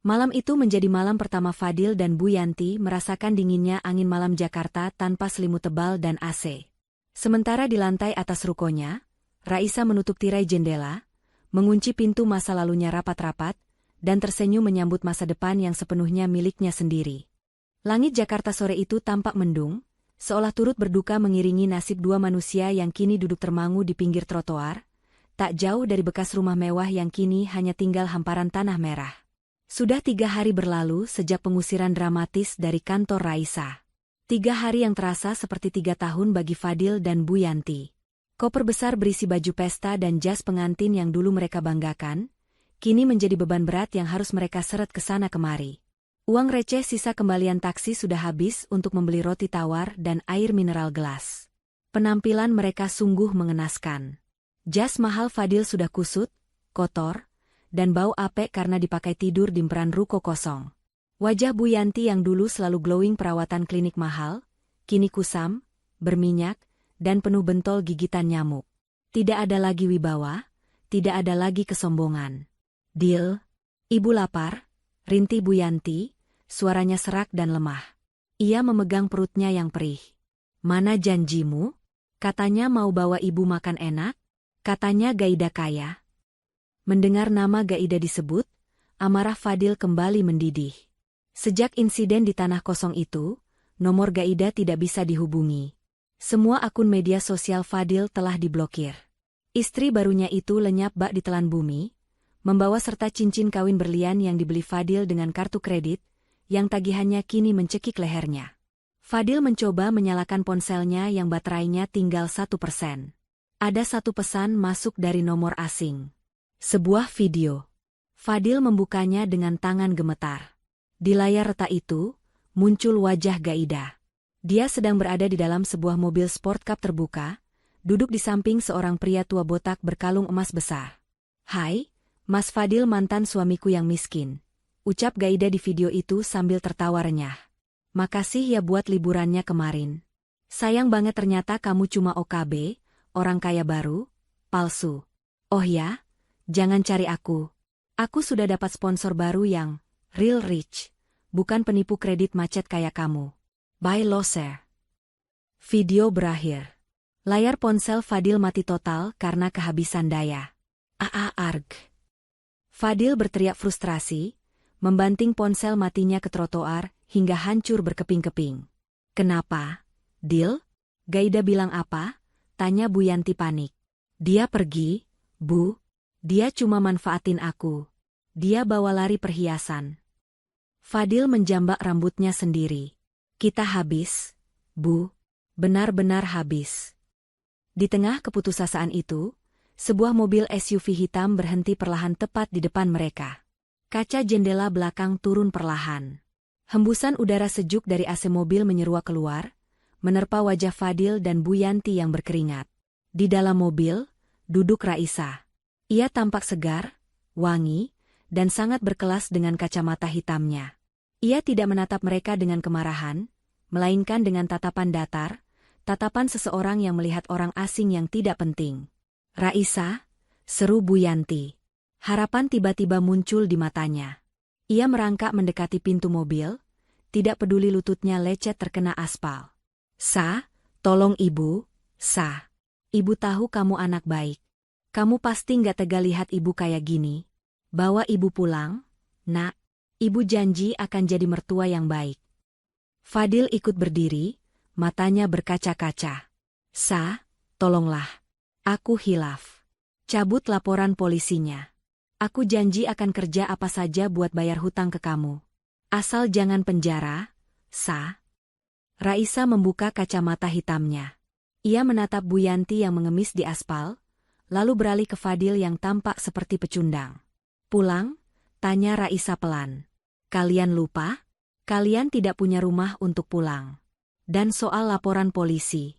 Malam itu menjadi malam pertama Fadil dan Bu Yanti merasakan dinginnya angin malam Jakarta tanpa selimut tebal dan AC. Sementara di lantai atas rukonya, Raisa menutup tirai jendela, mengunci pintu masa lalunya rapat-rapat, dan tersenyum menyambut masa depan yang sepenuhnya miliknya sendiri. Langit Jakarta sore itu tampak mendung, seolah turut berduka mengiringi nasib dua manusia yang kini duduk termangu di pinggir trotoar, tak jauh dari bekas rumah mewah yang kini hanya tinggal hamparan tanah merah. Sudah 3 hari berlalu sejak pengusiran dramatis dari kantor Raisa. 3 hari yang terasa seperti 3 tahun bagi Fadil dan Bu Yanti. Koper besar berisi baju pesta dan jas pengantin yang dulu mereka banggakan, kini menjadi beban berat yang harus mereka seret ke sana kemari. Uang receh sisa kembalian taksi sudah habis untuk membeli roti tawar dan air mineral gelas. Penampilan mereka sungguh mengenaskan. Jas mahal Fadil sudah kusut, kotor, dan bau apek karena dipakai tidur di emperan ruko kosong. Wajah Bu Yanti yang dulu selalu glowing perawatan klinik mahal, kini kusam, berminyak, dan penuh bentol gigitan nyamuk. Tidak ada lagi wibawa, tidak ada lagi kesombongan. Dil, ibu lapar, rintih Bu Yanti, suaranya serak dan lemah. Ia memegang perutnya yang perih. Mana janjimu? Katanya mau bawa ibu makan enak? Katanya Gaida kaya. Mendengar nama Gaida disebut, amarah Fadil kembali mendidih. Sejak insiden di tanah kosong itu, nomor Gaida tidak bisa dihubungi. Semua akun media sosial Fadil telah diblokir. Istri barunya itu lenyap bak ditelan bumi, membawa serta cincin kawin berlian yang dibeli Fadil dengan kartu kredit, yang tagihannya kini mencekik lehernya. Fadil mencoba menyalakan ponselnya yang baterainya tinggal 1%. Ada satu pesan masuk dari nomor asing. Sebuah video. Fadil membukanya dengan tangan gemetar. Di layar retak itu, muncul wajah Gaida. Dia sedang berada di dalam sebuah mobil sport cup terbuka, duduk di samping seorang pria tua botak berkalung emas besar. Hai, Mas Fadil mantan suamiku yang miskin, ucap Gaida di video itu sambil tertawa renyah. Makasih ya buat liburannya kemarin. Sayang banget ternyata kamu cuma OKB, orang kaya baru, palsu. Oh ya, jangan cari aku. Aku sudah dapat sponsor baru yang real rich, bukan penipu kredit macet kayak kamu. Bye loser. Video berakhir. Layar ponsel Fadil mati total karena kehabisan daya. Arg. Fadil berteriak frustrasi, membanting ponsel matinya ke trotoar hingga hancur berkeping-keping. Kenapa, Dil? Gaida bilang apa? Tanya Bu Yanti panik. Dia pergi, Bu. Dia cuma manfaatin aku. Dia bawa lari perhiasan. Fadil menjambak rambutnya sendiri. Kita habis, Bu. Benar-benar habis. Di tengah keputusasaan itu, sebuah mobil SUV hitam berhenti perlahan tepat di depan mereka. Kaca jendela belakang turun perlahan. Hembusan udara sejuk dari AC mobil menyeruak keluar, menerpa wajah Fadil dan Bu Yanti yang berkeringat. Di dalam mobil, duduk Raisa. Ia tampak segar, wangi, dan sangat berkelas dengan kacamata hitamnya. Ia tidak menatap mereka dengan kemarahan, melainkan dengan tatapan datar, tatapan seseorang yang melihat orang asing yang tidak penting. Raisa, seru Bu Yanti. Harapan tiba-tiba muncul di matanya. Ia merangkak mendekati pintu mobil, tidak peduli lututnya lecet terkena aspal. Sa, tolong Ibu, Sa. Ibu tahu kamu anak baik. Kamu pasti nggak tega lihat Ibu kayak gini. Bawa Ibu pulang, Nak. Ibu janji akan jadi mertua yang baik. Fadil ikut berdiri, matanya berkaca-kaca. Sa, tolonglah. Aku hilaf. Cabut laporan polisinya. Aku janji akan kerja apa saja buat bayar hutang ke kamu. Asal jangan penjara, Sa. Raisa membuka kacamata hitamnya. Ia menatap Bu Yanti yang mengemis di aspal, lalu beralih ke Fadil yang tampak seperti pecundang. Pulang? Tanya Raisa pelan. Kalian lupa? Kalian tidak punya rumah untuk pulang. Dan soal laporan polisi.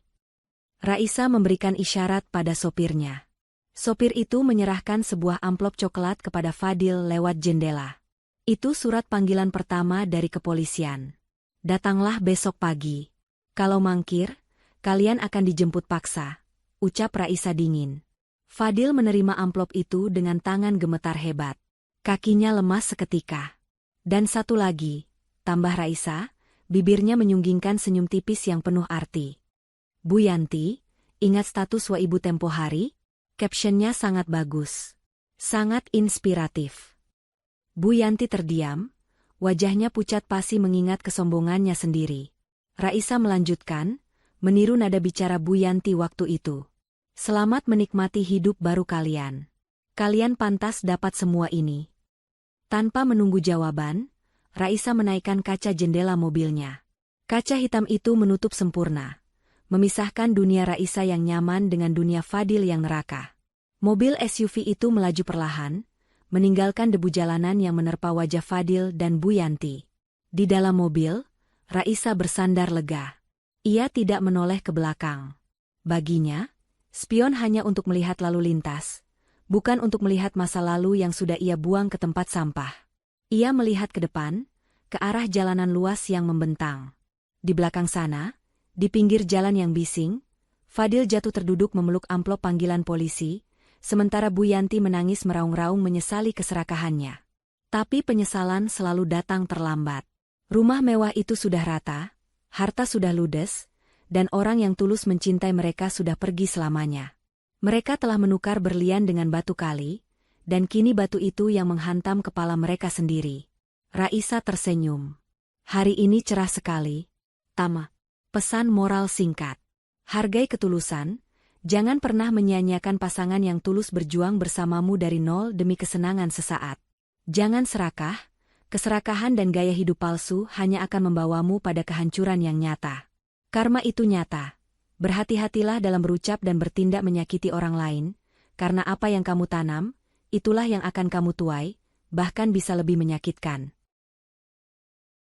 Raisa memberikan isyarat pada sopirnya. Sopir itu menyerahkan sebuah amplop coklat kepada Fadil lewat jendela. Itu surat panggilan pertama dari kepolisian. Datanglah besok pagi. Kalau mangkir, kalian akan dijemput paksa, ucap Raisa dingin. Fadil menerima amplop itu dengan tangan gemetar hebat. Kakinya lemas seketika. Dan satu lagi, tambah Raisa, bibirnya menyunggingkan senyum tipis yang penuh arti. Bu Yanti, ingat status Wa Ibu tempo hari? Captionnya sangat bagus. Sangat inspiratif. Bu Yanti terdiam, wajahnya pucat pasi mengingat kesombongannya sendiri. Raisa melanjutkan, meniru nada bicara Bu Yanti waktu itu. Selamat menikmati hidup baru kalian. Kalian pantas dapat semua ini. Tanpa menunggu jawaban, Raisa menaikkan kaca jendela mobilnya. Kaca hitam itu menutup sempurna, memisahkan dunia Raisa yang nyaman dengan dunia Fadil yang neraka. Mobil SUV itu melaju perlahan, meninggalkan debu jalanan yang menerpa wajah Fadil dan Bu Yanti. Di dalam mobil, Raisa bersandar lega. Ia tidak menoleh ke belakang. Baginya, spion hanya untuk melihat lalu lintas, bukan untuk melihat masa lalu yang sudah ia buang ke tempat sampah. Ia melihat ke depan, ke arah jalanan luas yang membentang. Di belakang sana, di pinggir jalan yang bising, Fadil jatuh terduduk memeluk amplop panggilan polisi, sementara Bu Yanti menangis meraung-raung menyesali keserakahannya. Tapi penyesalan selalu datang terlambat. Rumah mewah itu sudah rata, harta sudah ludes, dan orang yang tulus mencintai mereka sudah pergi selamanya. Mereka telah menukar berlian dengan batu kali, dan kini batu itu yang menghantam kepala mereka sendiri. Raisa tersenyum. Hari ini cerah sekali. Tama. Pesan moral singkat. Hargai ketulusan, jangan pernah menyia-nyiakan pasangan yang tulus berjuang bersamamu dari nol demi kesenangan sesaat. Jangan serakah, keserakahan dan gaya hidup palsu hanya akan membawamu pada kehancuran yang nyata. Karma itu nyata. Berhati-hatilah dalam berucap dan bertindak menyakiti orang lain, karena apa yang kamu tanam, itulah yang akan kamu tuai, bahkan bisa lebih menyakitkan.